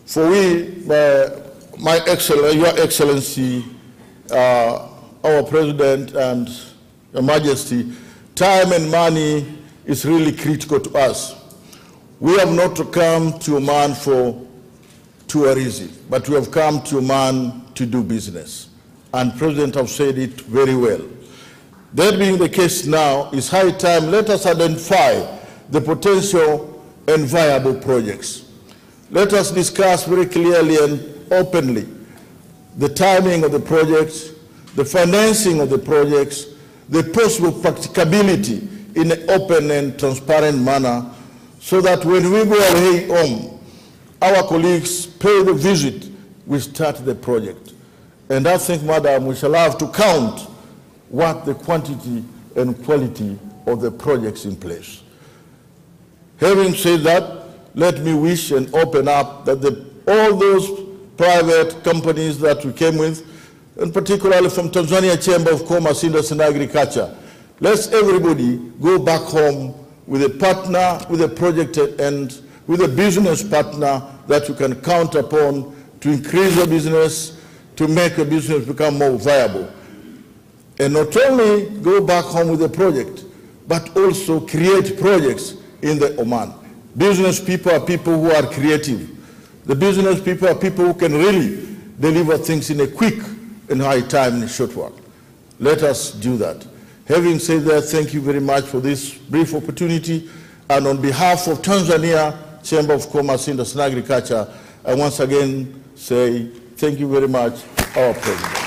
for we, Your Excellency, our President and Your Majesty, time and money is really critical to us. We have not come to Oman for tourism, but we have come to Oman to do business. And President has said it very well. That being the case now, it's high time let us identify the potential and viable projects. Let us discuss very clearly and openly the timing of the projects, the financing of the projects, the possible practicability in an open and transparent manner, so that when we go away home, our colleagues pay the visit, we start the project. And I think, Madam, we shall have to count what the quantity and quality of the projects in place. Having said that, let me wish and open up that all those private companies that we came with, and particularly from Tanzania Chamber of Commerce, Industry and Agriculture, let's everybody go back home with a partner, with a project and with a business partner that you can count upon to increase your business, to make your business become more viable. And not only go back home with a project, but also create projects in the Oman. Business people are people who are creative. The business people are people who can really deliver things in a quick and high time in a short while. Let us do that. Having said that, thank you very much for this brief opportunity. And on behalf of Tanzania Chamber of Commerce, Industry and Agriculture, I once again say thank you very much, our President.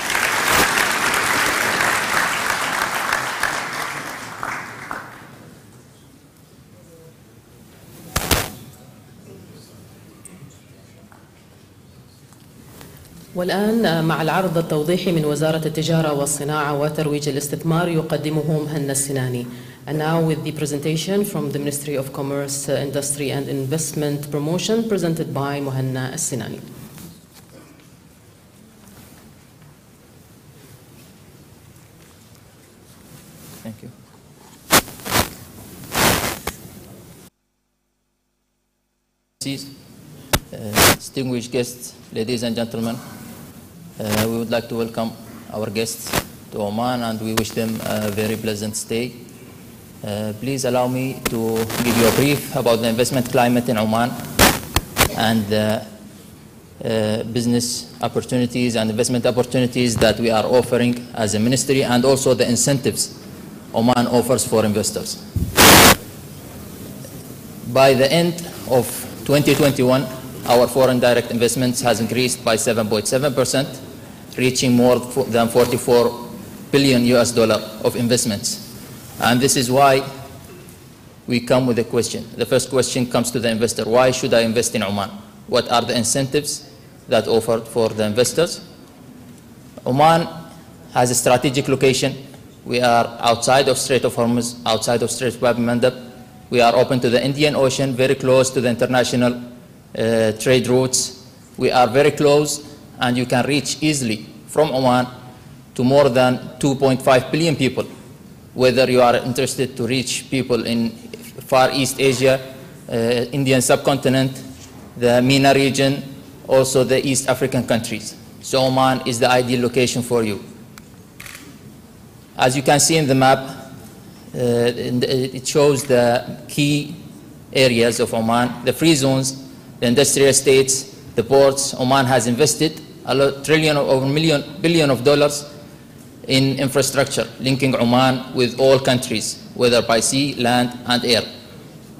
والآن مع العرض التوضيحي من وزارة التجارة والصناعة وترويج الاستثمار يقدمه مهنا السناني. And now with the presentation from the Ministry of Commerce, Industry and Investment Promotion presented by Muhanna Al-Sinani. Thank you. Distinguished guests, ladies and gentlemen, we would like to welcome our guests to Oman and we wish them a very pleasant stay. Please allow me to give you a brief about the investment climate in Oman and business opportunities and investment opportunities that we are offering as a ministry, and also the incentives Oman offers for investors. By the end of 2021, our foreign direct investments has increased by 7.7%, reaching more than $44 billion US dollar of investments. And this is why we come with a question. The first question comes to the investor. Why should I invest in Oman? What are the incentives that offered for the investors? Oman has a strategic location. We are outside of Strait of Hormuz, outside of Strait of Bab el-Mandeb. We are open to the Indian Ocean, very close to the international trade routes. We are very close, and you can reach easily from Oman to more than 2.5 billion people, whether you are interested to reach people in Far East Asia, Indian subcontinent, the MENA region, also the East African countries. So Oman is the ideal location for you. As you can see in the map, it shows the key areas of Oman, the free zones, the industrial estates, the ports. Oman has invested billion of dollars in infrastructure, linking Oman with all countries, whether by sea, land, and air.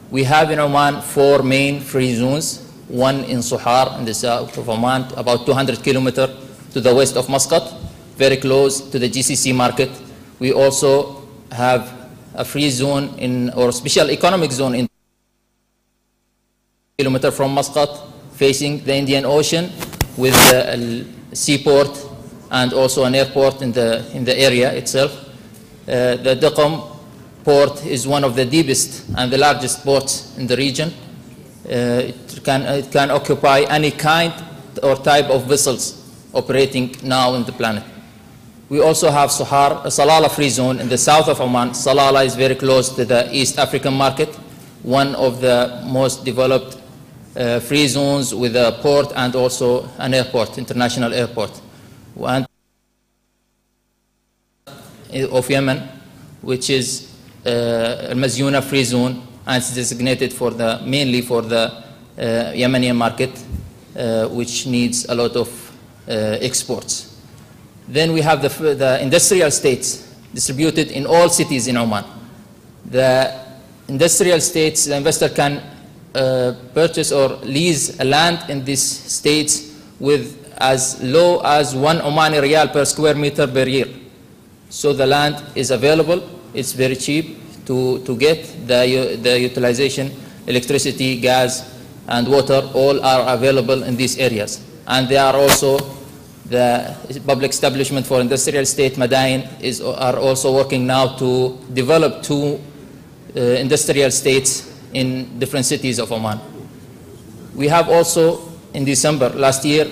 We have in Oman 4 main free zones, one in Suhar in the south of Oman, about 200 kilometers to the west of Muscat, very close to the GCC market. We also have a free zone or special economic zone in kilometer from Muscat, facing the Indian Ocean, with a seaport and also an airport in the area itself. The Duqm port is one of the deepest and the largest ports in the region. It can occupy any kind or type of vessels operating now on the planet. We also have Salalah free zone in the south of Oman. Salalah is very close to the East African market, one of the most developed free zones with a port and also an airport, international airport. And of Yemen, which is Al-Mazyuna free zone, and it's designated mainly for the Yemeni market, which needs a lot of exports. Then we have the industrial estates distributed in all cities in Oman. The industrial estates, the investor can purchase or lease a land in these states with as low as 1 Omani Riyal per square meter per year. So the land is available, it's very cheap to get the utilization, electricity, gas, and water, all are available in these areas. And they are also, the public establishment for industrial estate, Madain, are also working now to develop 2 industrial estates in different cities of Oman. We have also, in December last year,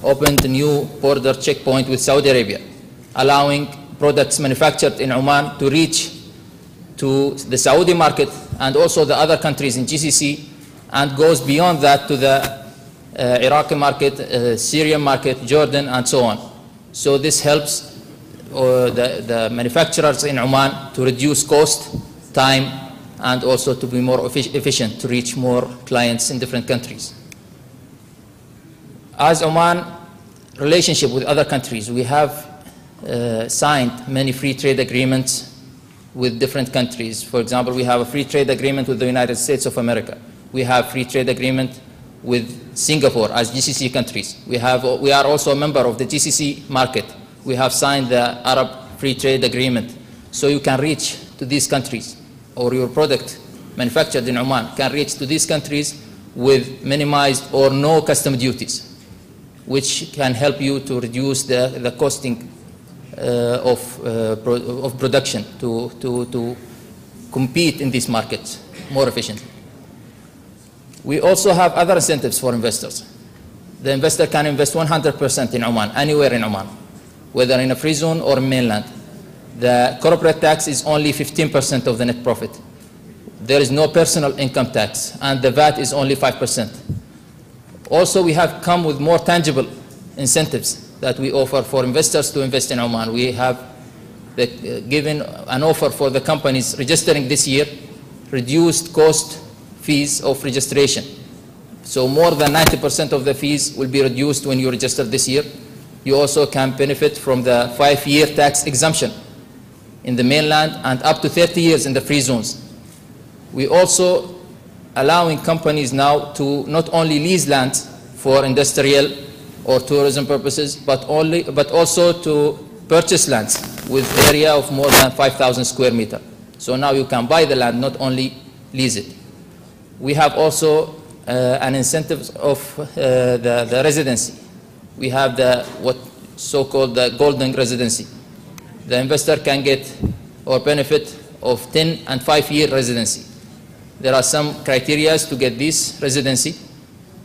opened a new border checkpoint with Saudi Arabia, allowing products manufactured in Oman to reach to the Saudi market and also the other countries in GCC, and goes beyond that to the Iraqi market, Syrian market, Jordan, and so on. So this helps the manufacturers in Oman to reduce cost, time, and also to be more efficient to reach more clients in different countries. As Oman relationship with other countries, we have signed many free trade agreements with different countries. For example, we have a free trade agreement with the United States of America. We have free trade agreement with Singapore as GCC countries. We are also a member of the GCC market. We have signed the Arab Free Trade Agreement. So you can reach to these countries, or your product manufactured in Oman can reach to these countries with minimized or no custom duties, which can help you to reduce the costing of production to compete in these markets more efficiently. We also have other incentives for investors. The investor can invest 100% in Oman, anywhere in Oman, whether in a free zone or mainland. The corporate tax is only 15% of the net profit. There is no personal income tax, and the VAT is only 5%. Also, we have come with more tangible incentives that we offer for investors to invest in Oman. We have given an offer for the companies registering this year, reduced cost fees of registration. So more than 90% of the fees will be reduced when you register this year. You also can benefit from the 5-year tax exemption in the mainland and up to 30 years in the free zones. We also allowing companies now to not only lease land for industrial or tourism purposes, but also to purchase lands with area of more than 5,000 square meters. So now you can buy the land, not only lease it. We have also an incentive of the residency. We have the what so-called the golden residency. The investor can get or benefit of 10 and 5-year residency. There are some criteria to get this residency.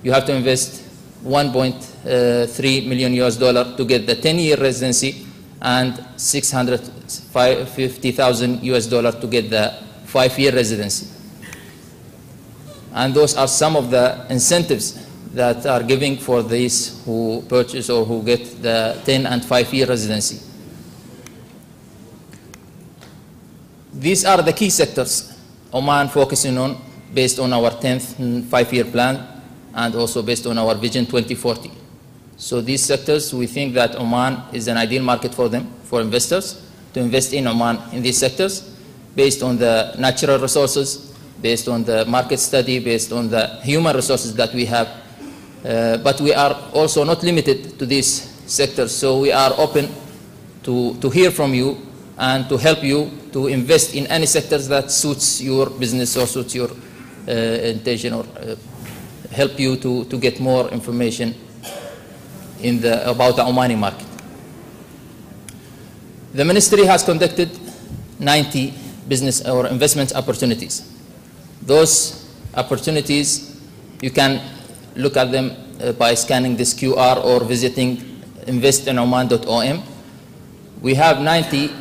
You have to invest $1.3 million to get the 10-year residency and $650,000 to get the 5-year residency. And those are some of the incentives that are giving for these who purchase or who get the 10 and 5-year residency. These are the key sectors Oman focusing on based on our 10th 5-year plan and also based on our Vision 2040. So these sectors, we think that Oman is an ideal market for them, for investors, to invest in Oman in these sectors based on the natural resources, based on the market study, based on the human resources that we have. But we are also not limited to these sectors, so we are open to hear from you and to help you to invest in any sectors that suits your business or suits your intention or help you to get more information about the Omani market. The ministry has conducted 90 business or investment opportunities. Those opportunities, you can look at them by scanning this QR or visiting investinoman.om. We have 90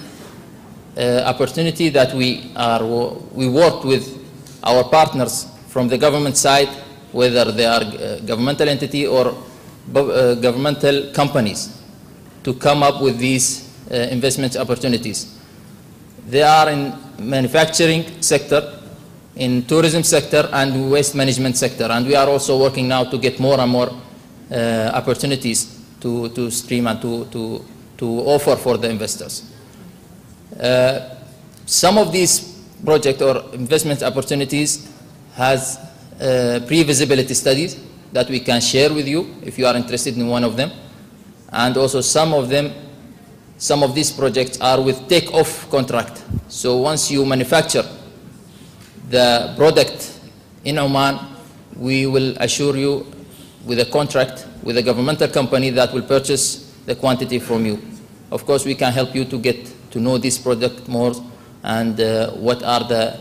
opportunity that we worked with our partners from the government side, whether they are governmental entity or governmental companies, to come up with these investment opportunities. They are in manufacturing sector, in tourism sector, and waste management sector. And we are also working now to get more and more opportunities to stream and to offer for the investors. Some of these project or investment opportunities has pre-visibility studies that we can share with you if you are interested in one of them. And also some of these projects are with take-off contract. So once you manufacture the product in Oman, we will assure you with a contract with a governmental company that will purchase the quantity from you. Of course, we can help you to get to know this product more and what are the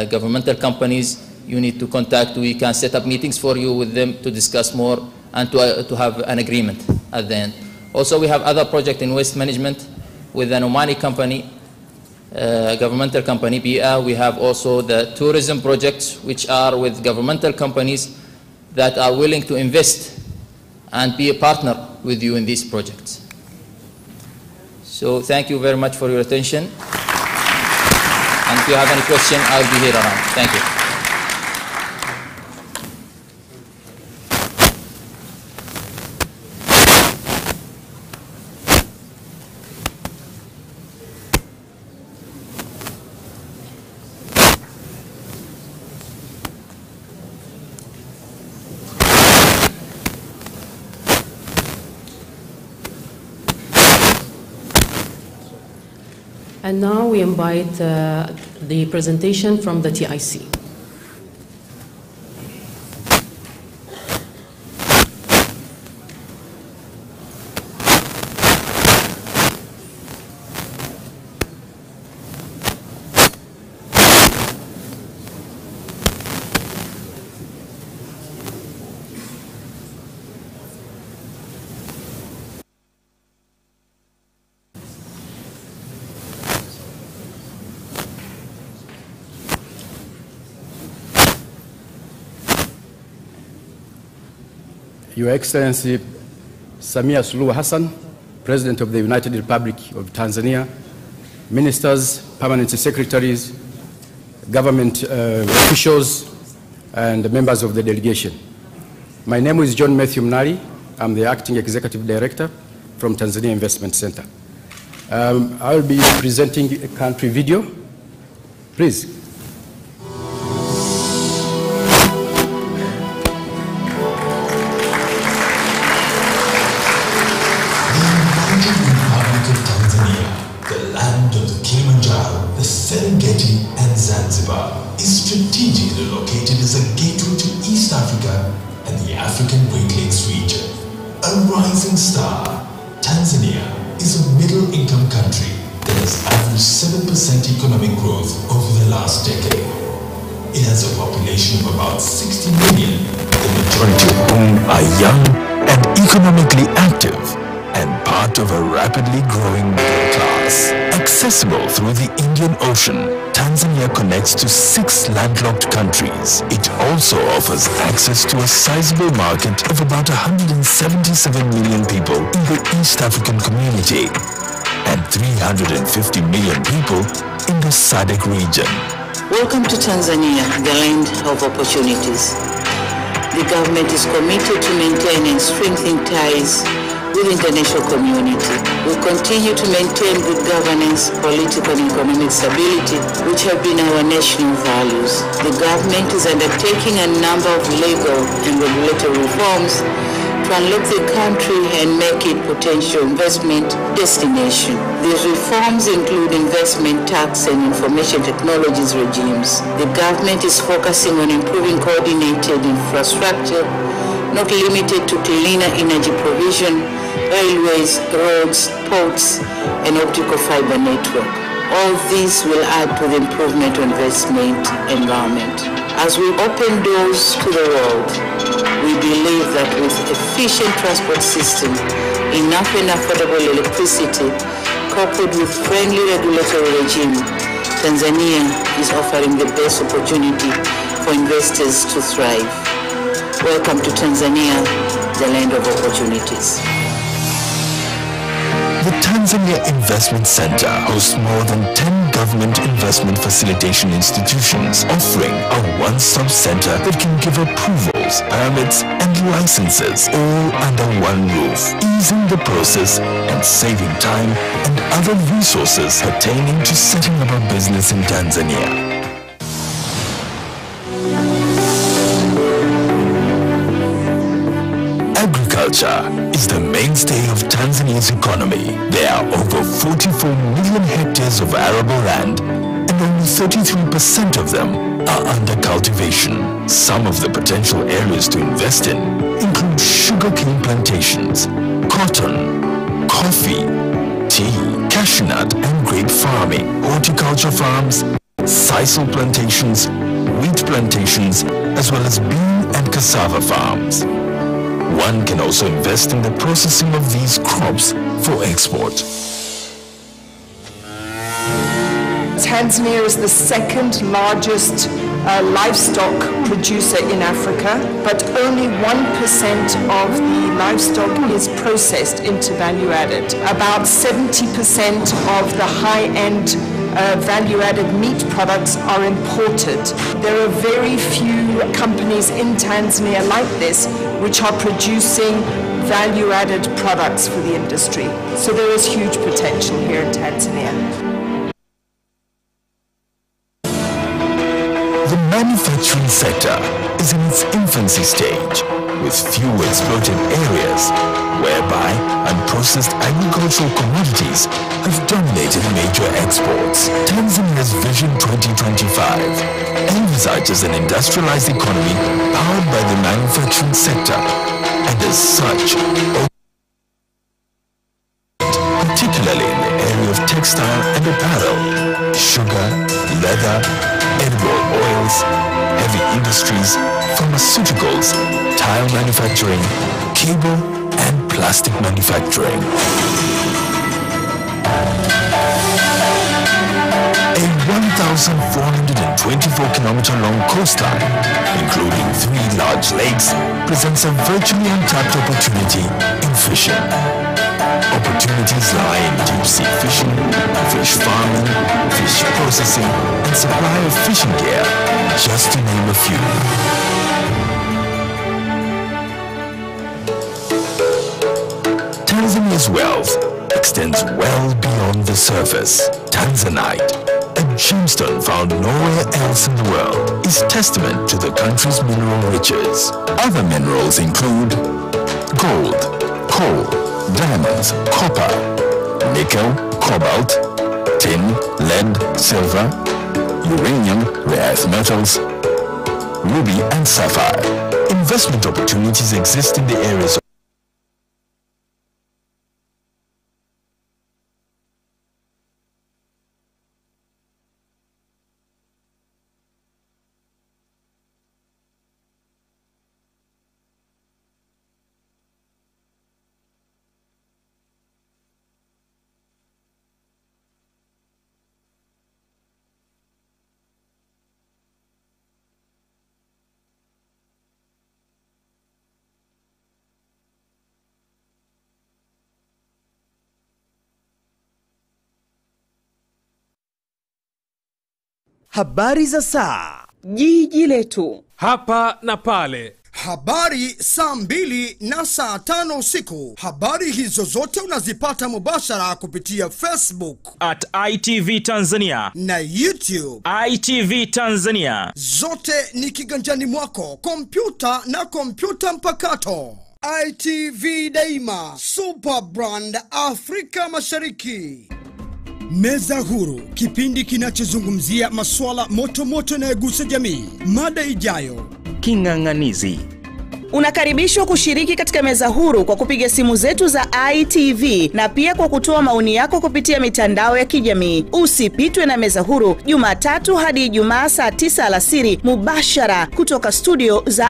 governmental companies you need to contact. We can set up meetings for you with them to discuss more and to have an agreement at the end. Also, we have other projects in waste management with an Omani company, governmental company, BIA. We have also the tourism projects, which are with governmental companies that are willing to invest and be a partner with you in these projects. So thank you very much for your attention. And if you have any question, I'll be here around. Thank you. And now we invite the presentation from the TIC. Your Excellency Samia Suluhu Hassan, President of the United Republic of Tanzania, ministers, permanent secretaries, government officials, and members of the delegation. My name is John Matthew Mnali. I'm the Acting Executive Director from Tanzania Investment Center. I will be presenting a country video. Please. Serengeti and Zanzibar is strategically located as a gateway to East Africa and the African Great Lakes region. A rising star, Tanzania is a middle-income country that has averaged 7% economic growth over the last decade. It has a population of about 60 million, the majority of whom are young and economically active, and part of a rapidly growing middle class. Accessible through the Indian Ocean, Tanzania connects to 6 landlocked countries. It also offers access to a sizable market of about 177 million people in the East African community and 350 million people in the SADC region. Welcome to Tanzania, the land of opportunities. The government is committed to maintain and strengthen ties with the international community. We continue to maintain good governance, political and economic stability, which have been our national values. The government is undertaking a number of legal and regulatory reforms to unlock the country and make it potential investment destination. These reforms include investment tax and information technologies regimes. The government is focusing on improving coordinated infrastructure, not limited to cleaner energy provision, railways, roads, ports, and optical fiber network. All these will add to the improvement of investment environment. As we open doors to the world, we believe that with efficient transport system, enough and affordable electricity, coupled with friendly regulatory regime, Tanzania is offering the best opportunity for investors to thrive. Welcome to Tanzania, the land of opportunities. The Tanzania Investment Center hosts more than 10 government investment facilitation institutions, offering a one-stop center that can give approvals, permits, and licenses all under one roof, easing the process and saving time and other resources pertaining to setting up a business in Tanzania. Agriculture is the mainstay of Tanzania's economy. There are over 44 million hectares of arable land, and only 33% of them are under cultivation. Some of the potential areas to invest in include sugarcane plantations, cotton, coffee, tea, cashew nut and grape farming, horticulture farms, sisal plantations, wheat plantations, as well as bean and cassava farms. One can also invest in the processing of these crops for export. Tanzania is the second largest livestock producer in Africa, but only 1% of the livestock is processed into value added. About 70% of the high-end value-added meat products are imported. There are very few companies in Tanzania like this which are producing value-added products for the industry. So there is huge potential here in Tanzania. The manufacturing sector is in its infancy stage, with few exploited areas, whereby unprocessed agricultural commodities have dominated major exports. Tanzania's Vision 2025 envisages an industrialized economy powered by the manufacturing sector, and as such, particularly in the area of textile and apparel, sugar, leather, edible oils, heavy industries, pharmaceuticals, tile manufacturing, cable, and plastic manufacturing. A 1,424-kilometer-long coastline, including 3 large lakes, presents a virtually untapped opportunity in fishing. Opportunities lie in deep-sea fishing, fish farming, fish processing, and supply of fishing gear, just to name a few. Tanzania's wealth extends well beyond the surface. Tanzanite, a gemstone found nowhere else in the world, is testament to the country's mineral riches. Other minerals include gold, coal, diamonds, copper, nickel, cobalt, tin, lead, silver, uranium, rare earth metals, ruby and sapphire. Investment opportunities exist in the areas Habari za saa. Jiji letu. Hapa na pale. Habari saa 2 na saa 5 usiku. Habari hizo zote unazipata mubashara kupitia Facebook @ITV Tanzania na YouTube ITV Tanzania. Zote ni kiganjani mwako, kompyuta na kompyuta mpakato. ITV daima, super brand Afrika Mashariki. Meza Huru, kipindi kinachozungumzia masuala moto yanayogusa jamii. Mada ijayo, King'ang'anizi. Unakaribishwa kushiriki katika Meza Huru kwa kupiga simu zetu za ITV na pia kwa kutoa maoni yako kupitia mitandao ya kijamii. Usipitwe na Meza Huru Jumatatu hadi Ijumaa saa 9 alasiri mubashara kutoka studio za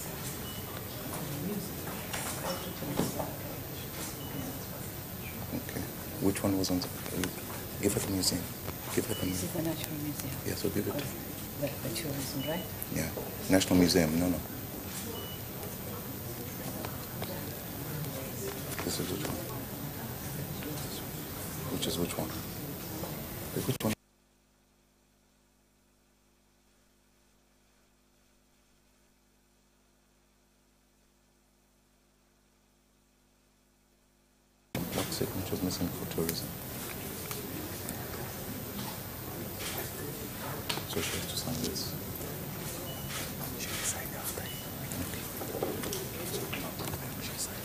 Which one was on the... Give it to the museum. Give it to the museum. This is the National Museum. Yeah, so give it to... The tourism, right? Yeah. National Museum. No. This is which one? Which is which one? Which one? What signatures missing for tourism? So she has to sign this. She can sign after. She can sign after.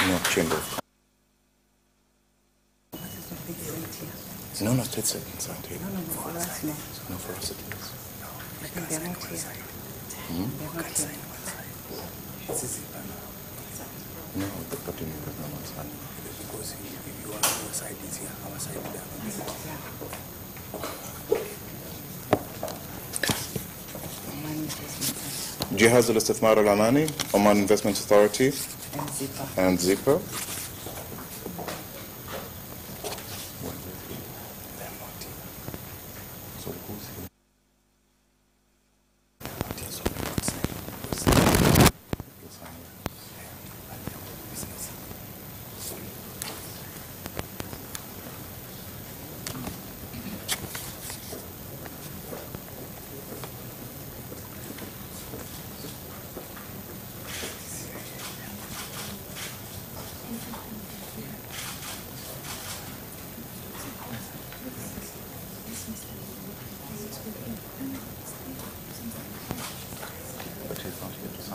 No, chamber. No, 10 seconds. No, for us it is. I think they're not here. They're not here. No, the button is not outside. Because if you are on your side, it's here. Our side is there. جهاز الاستثمار العماني, Oman Investment Authority, and Zipa.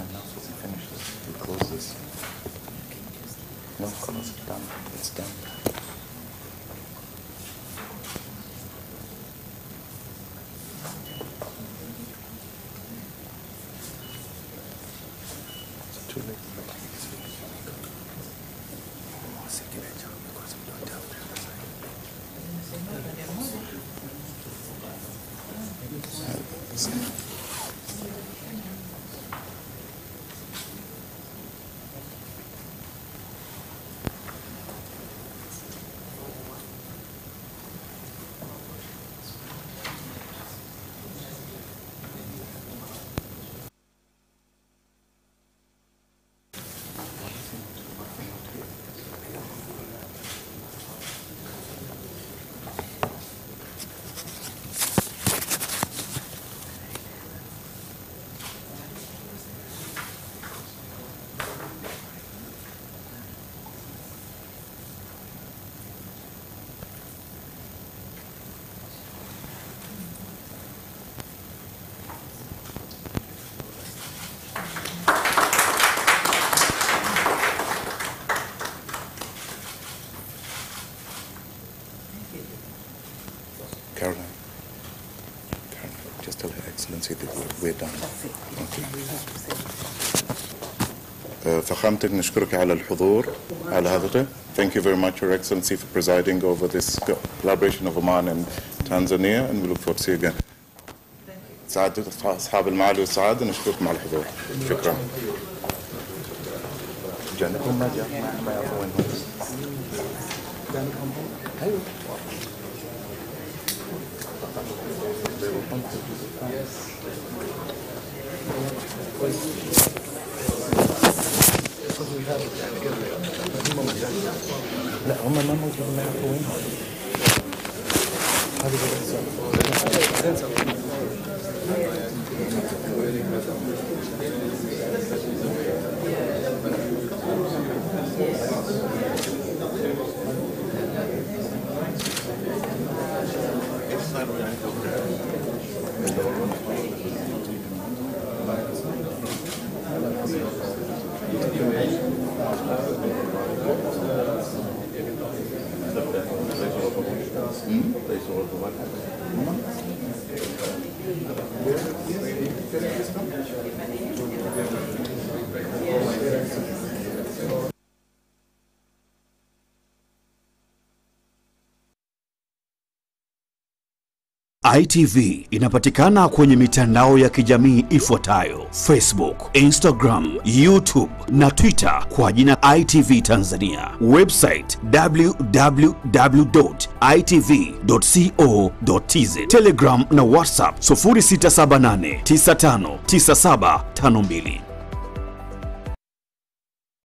fine. Now so we finish this. We close this. No, it's done. It's done. It's too late. Caroline, just tell Her Excellency that we're done. Okay. فخامتك نشكرك على الحضور على هذا. Thank you very much, Your Excellency, for presiding over this collaboration of Oman and Tanzania, and we look forward to see you again. سعادة أصحاب المعالي والسعادة نشكركم على الحضور. شكرا. جانبهم ما جاء ما يعرفوا وينهم. أيوه. لا هم ما موجودين ما يعرفوا وينهم. ITV inapatikana kwenye mitandao ya kijamii ifuatayo: Facebook, Instagram, YouTube na Twitter kwa jina ITV Tanzania. Website www.itv.co.tz. Telegram na WhatsApp 0678959752.